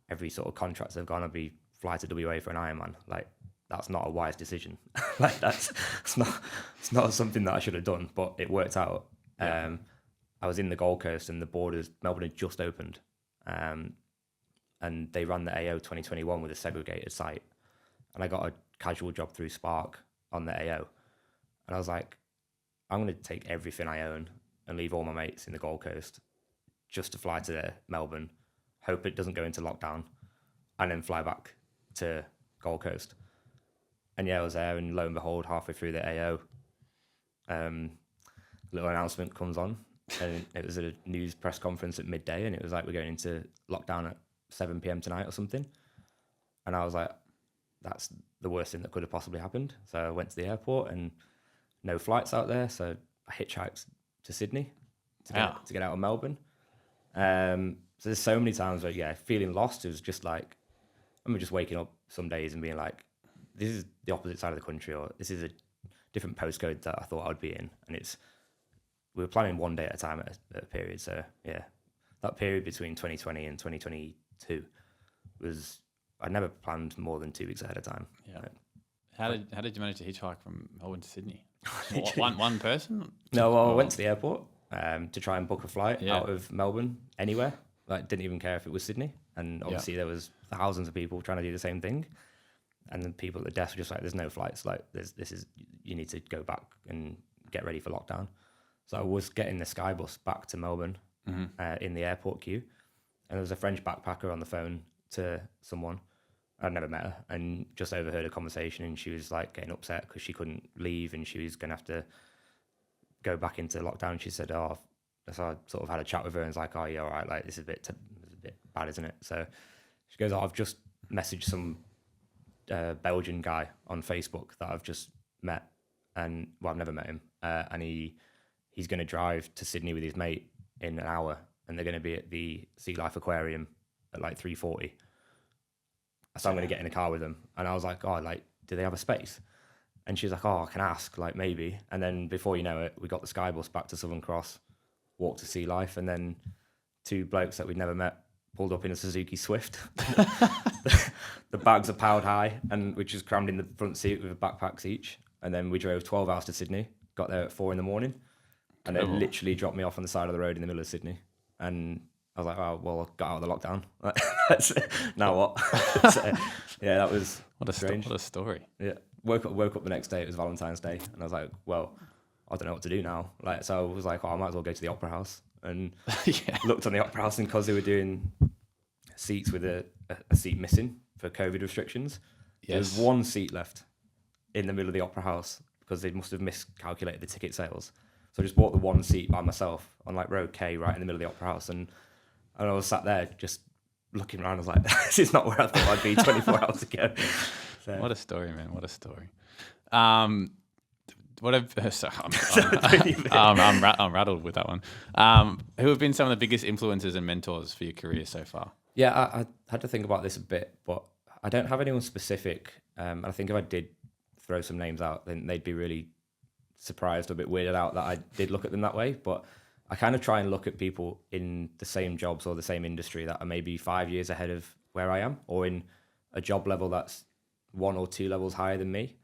every sort of contract I've gone, I'd be fly to WA for an Ironman. Like, that's not a wise decision. Like, it's not something that I should have done, but it worked out. Yeah. I was in the Gold Coast and the borders, Melbourne had just opened, and they ran the AO 2021 with a segregated site, and I got a casual job through Spark on the AO, and I was like, I'm going to take everything I own and leave all my mates in the Gold Coast just to fly to Melbourne, hope it doesn't go into lockdown, and then fly back to Gold Coast. And yeah, I was there, and lo and behold, halfway through the AO, little announcement comes on, and it was a news press conference at midday, and it was like, we're going into lockdown at 7 p.m. tonight or something. And I was like, that's the worst thing that could have possibly happened. So I went to the airport, and no flights out there, so I hitchhiked to Sydney to get out of Melbourne. So there's so many times where, feeling lost. It was just like, I remember just waking up some days and being like, this is the opposite side of the country, or this is a different postcode that I thought I would be in. And we were planning one day at a time at a period. So yeah, that period between 2020 and 2022 was, I never planned more than 2 weeks ahead of time. Yeah. How did you manage to hitchhike from Melbourne to Sydney? one person? No, well, I went to the airport to try and book a flight out of Melbourne anywhere. Like, didn't even care if it was Sydney. And obviously there was thousands of people trying to do the same thing. And the people at the desk were just like, there's no flights. Like, you need to go back and get ready for lockdown. So I was getting the Sky bus back to Melbourne in the airport queue. And there was a French backpacker on the phone to someone. I'd never met her, and just overheard a conversation, and she was like getting upset because she couldn't leave and she was going to have to go back into lockdown. She said, so I sort of had a chat with her and was like, oh yeah, all right, like, this is a bit bad, isn't it? So she goes, I've just messaged some Belgian guy on Facebook that I've just met, and well, I've never met him, and he's going to drive to Sydney with his mate in an hour, and they're going to be at the Sea Life Aquarium at like 3:40. So I'm going to get in a car with them. And I was like, oh, like, do they have a space? And she was like, oh, I can ask, like, maybe. And then before you know it, we got the Sky bus back to Southern Cross, walked to Sea Life, and then two blokes that we'd never met pulled up in a Suzuki Swift. The bags are piled high, and we just crammed in the front seat with backpacks each. And then we drove 12 hours to Sydney, got there at 4 a.m, and they literally dropped me off on the side of the road in the middle of Sydney. And I was like, oh, well, I got out of the lockdown. Now what? So, yeah, that was strange. What a story. Yeah. Woke up the next day, it was Valentine's Day. And I was like, well, I don't know what to do now. Like, so I was like, oh, I might as well go to the Opera House. And looked on the Opera House, and because they were doing seats with a seat missing for COVID restrictions, there was one seat left in the middle of the Opera House because they must have miscalculated the ticket sales. So I just bought the one seat by myself on like row K right in the middle of the Opera House. And I was sat there just looking around. I was like, this is not where I thought I'd be 24 hours ago. So. What a story, man. What a story. I'm rattled with that one. Who have been some of the biggest influences and mentors for your career so far? Yeah, I had to think about this a bit, but I don't have anyone specific. I think if I did throw some names out, then they'd be really surprised or a bit weirded out that I did look at them that way. But I kind of try and look at people in the same jobs or the same industry that are maybe 5 years ahead of where I am, or in a job level that's 1 or 2 levels higher than me,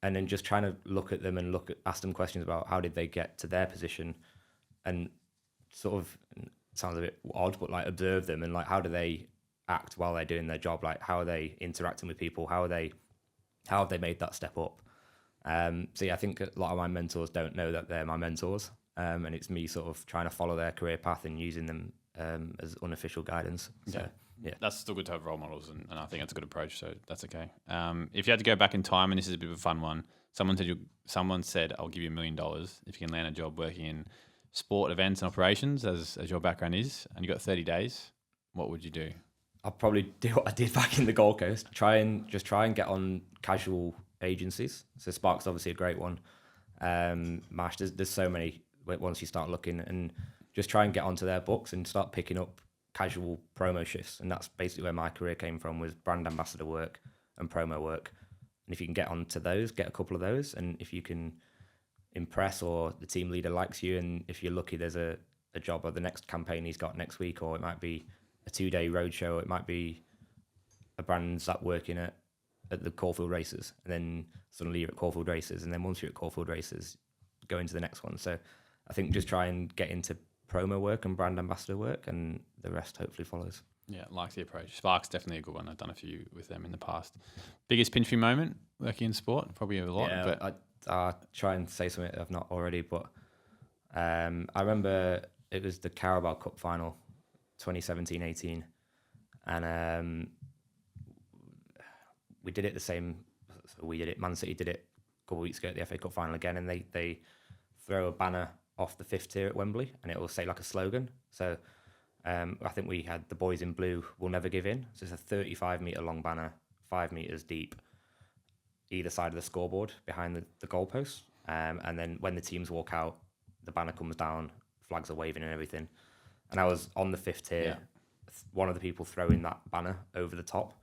and then just trying to look at them and ask them questions about how did they get to their position, and sort of, sounds a bit odd, but like observe them and like how do they act while they're doing their job, like how are they interacting with people, how have they made that step up. So yeah, I think a lot of my mentors don't know that they're my mentors, and it's me sort of trying to follow their career path and using them as unofficial guidance. So yeah, that's still good to have role models, and I think that's a good approach. So that's okay. If you had to go back in time, and this is a bit of a fun one, someone said, "I'll give you $1 million if you can land a job working in sport events and operations, as your background is, and you got 30 days. What would you do?" I'll probably do what I did back in the Gold Coast. Try and get on casual agencies. So Spark's obviously a great one. MASH, there's so many once you start looking, and just try and get onto their books and start picking up casual promo shifts. And that's basically where my career came from, was brand ambassador work and promo work. And if you can get onto those, get a couple of those, and if you can impress or the team leader likes you, and if you're lucky, there's a job or the next campaign he's got next week, or it might be a 2-day roadshow, it might be a brand that working at the Caulfield races, and then suddenly you're at Caulfield races, and then once you're at Caulfield races, go into the next one. So I think just try and get into promo work and brand ambassador work, and the rest hopefully follows. Yeah, like the approach. Spark's definitely a good one. I've done a few with them in the past. Biggest pinch me moment working in sport? Probably a lot. Yeah, but I'll try and say something I've not already, but I remember it was the Carabao Cup final, 2017-18, and we did it the same. So we did it. Man City did it a couple of weeks ago at the FA Cup final again, and they throw a banner off the 5th tier at Wembley, and it will say like a slogan. So I think we had "The boys in blue will never give in." So it's a 35-meter long banner, 5 meters deep, either side of the scoreboard behind the goalpost. And then when the teams walk out, the banner comes down, flags are waving and everything. And I was on the 5th tier, one of the people throwing that banner over the top.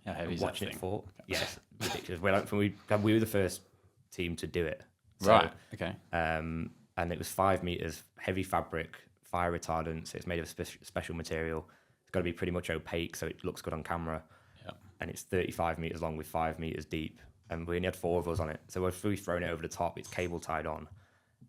how heavy is Watching that it thing? fall. Yes, ridiculous. We were the first team to do it. So, Right. Okay. and it was 5 meters, heavy fabric, fire retardant. So it's made of special material. It's got to be pretty much opaque so it looks good on camera. Yeah. And it's 35 meters long with 5 meters deep. And we only had 4 of us on it. So if we thrown it over the top, it's cable tied on.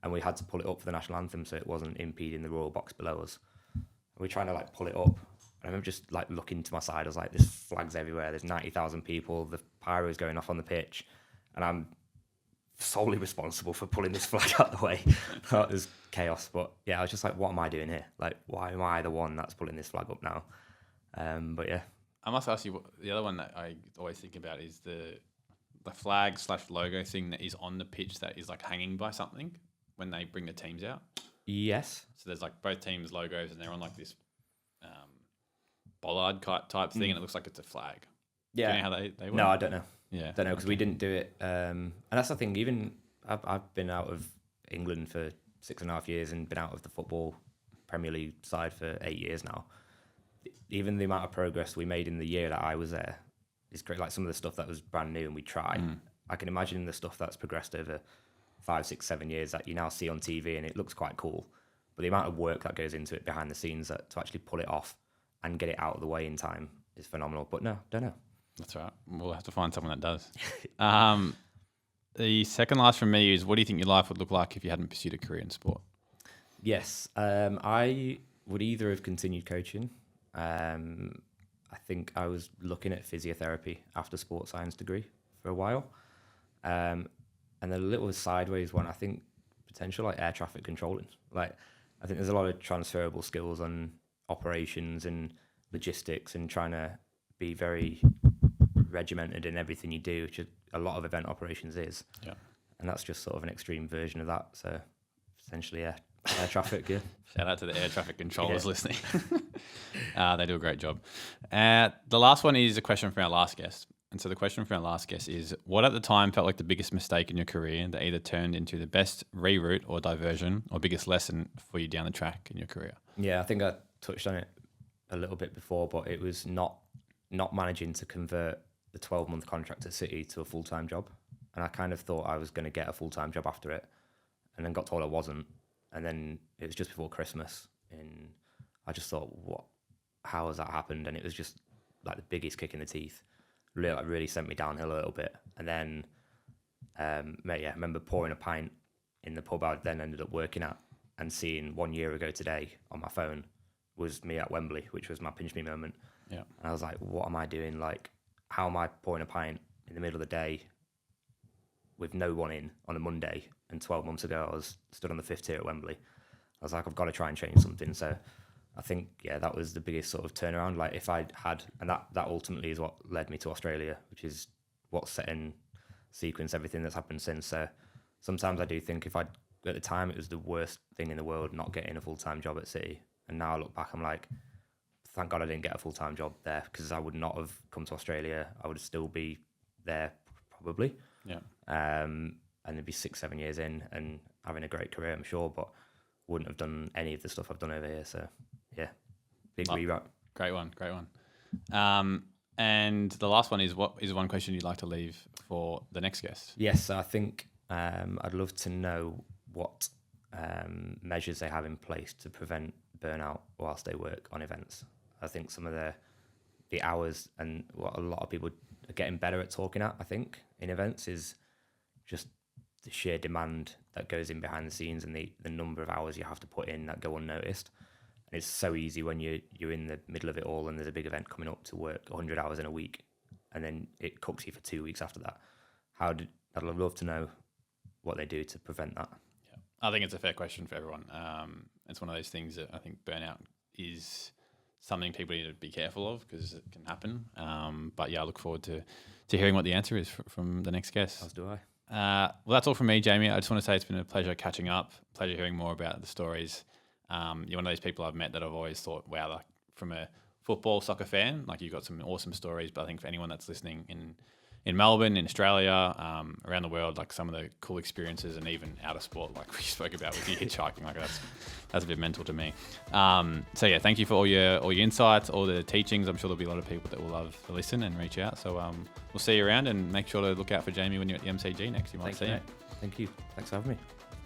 And we had to pull it up for the national anthem so it wasn't impeding the royal box below us. And we're trying to like pull it up. And I remember just like looking to my side. I was like, there's flags everywhere. There's 90,000 people. The pyro's going off on the pitch. And I'm solely responsible for pulling this flag out of the way. It was chaos. But yeah, I was just like, what am I doing here? Like, why am I the one that's pulling this flag up now? But yeah. I must ask you, the other one that I always think about is the flag / logo thing that is on the pitch that is like hanging by something when they bring the teams out. Yes. So there's like both teams' logos and they're on like this bollard type thing, and it looks like it's a flag. Yeah. Do you know how they work? No, I don't know. Yeah. Don't know, because we didn't do it. And that's the thing. Even I've been out of England for 6.5 years and been out of the football Premier League side for 8 years now. Even the amount of progress we made in the year that I was there is great. Like some of the stuff that was brand new and we tried. I can imagine the stuff that's progressed over 5, 6, 7 years that you now see on TV and it looks quite cool. But the amount of work that goes into it behind the scenes to actually pull it off and get it out of the way in time is phenomenal. But no, don't know. That's right. We'll have to find someone that does. The second last from me is, what do you think your life would look like if you hadn't pursued a career in sport? Yes, I would either have continued coaching. I think I was looking at physiotherapy after sports science degree for a while. And the little sideways one, I think potential like air traffic controlling. Like I think there's a lot of transferable skills on operations and logistics and trying to be very regimented in everything you do, which a lot of event operations is. Yeah. And that's just sort of an extreme version of that. So essentially, air traffic, yeah. Shout out to the air traffic controllers listening. They do a great job. The last one is a question from our last guest. And so the question from our last guest is, what at the time felt like the biggest mistake in your career that either turned into the best reroute or diversion, or biggest lesson for you down the track in your career? Yeah, I think I touched on it a little bit before, but it was not managing to convert the 12-month contract at City to a full-time job. And I kind of thought I was going to get a full-time job after it, and then got told I wasn't. And then it was just before Christmas, and I just thought, how has that happened? And it was just like the biggest kick in the teeth. Really sent me downhill a little bit. And then Mate, yeah, I remember pouring a pint in the pub I then ended up working at and seeing 1 year ago today on my phone was me at Wembley, which was my pinch me moment. Yeah. And I was like, what am I doing? Like, how am I pouring a pint in the middle of the day with no one in on a Monday? And 12 months ago, I was stood on the 5th tier at Wembley. I was like, I've got to try and change something. So I think, yeah, that was the biggest sort of turnaround. Like if I had, and that ultimately is what led me to Australia, which is what's set in sequence everything that's happened since. So sometimes I do think at the time, it was the worst thing in the world not getting a full-time job at City. And now I look back, I'm like, thank God I didn't get a full-time job there, because I would not have come to Australia. I would still be there probably. Yeah. And it'd be 6-7 years in and having a great career, I'm sure, but wouldn't have done any of the stuff I've done over here. So yeah, big reroute. Great one. And the last one is, what is one question you'd like to leave for the next guest? Yes, I think I'd love to know what measures they have in place to prevent burnout whilst they work on events. I think some of the hours and what a lot of people are getting better at talking at, I think, in events is just the sheer demand that goes in behind the scenes and the number of hours you have to put in that go unnoticed. And it's so easy when you're in the middle of it all and there's a big event coming up to work 100 hours in a week, and then it cooks you for 2 weeks after that. I'd love to know what they do to prevent that. Yeah, I think it's a fair question for everyone. It's one of those things that I think burnout is something people need to be careful of because it can happen. But yeah, I look forward to hearing what the answer is from the next guest. As do I. Well, that's all from me, Jamie. I just want to say it's been a pleasure catching up, pleasure hearing more about the stories. You're one of those people I've met that I've always thought, wow, like from a football, soccer fan, like you've got some awesome stories. But I think for anyone that's listening in Melbourne, in Australia, around the world, like some of the cool experiences and even out of sport, like we spoke about with you hitchhiking, like that's a bit mental to me. So yeah, thank you for all your insights, all the teachings. I'm sure there'll be a lot of people that will love to listen and reach out. So we'll see you around, and make sure to look out for Jamie when you're at the MCG next. You might see him. Thank you. Thanks for having me.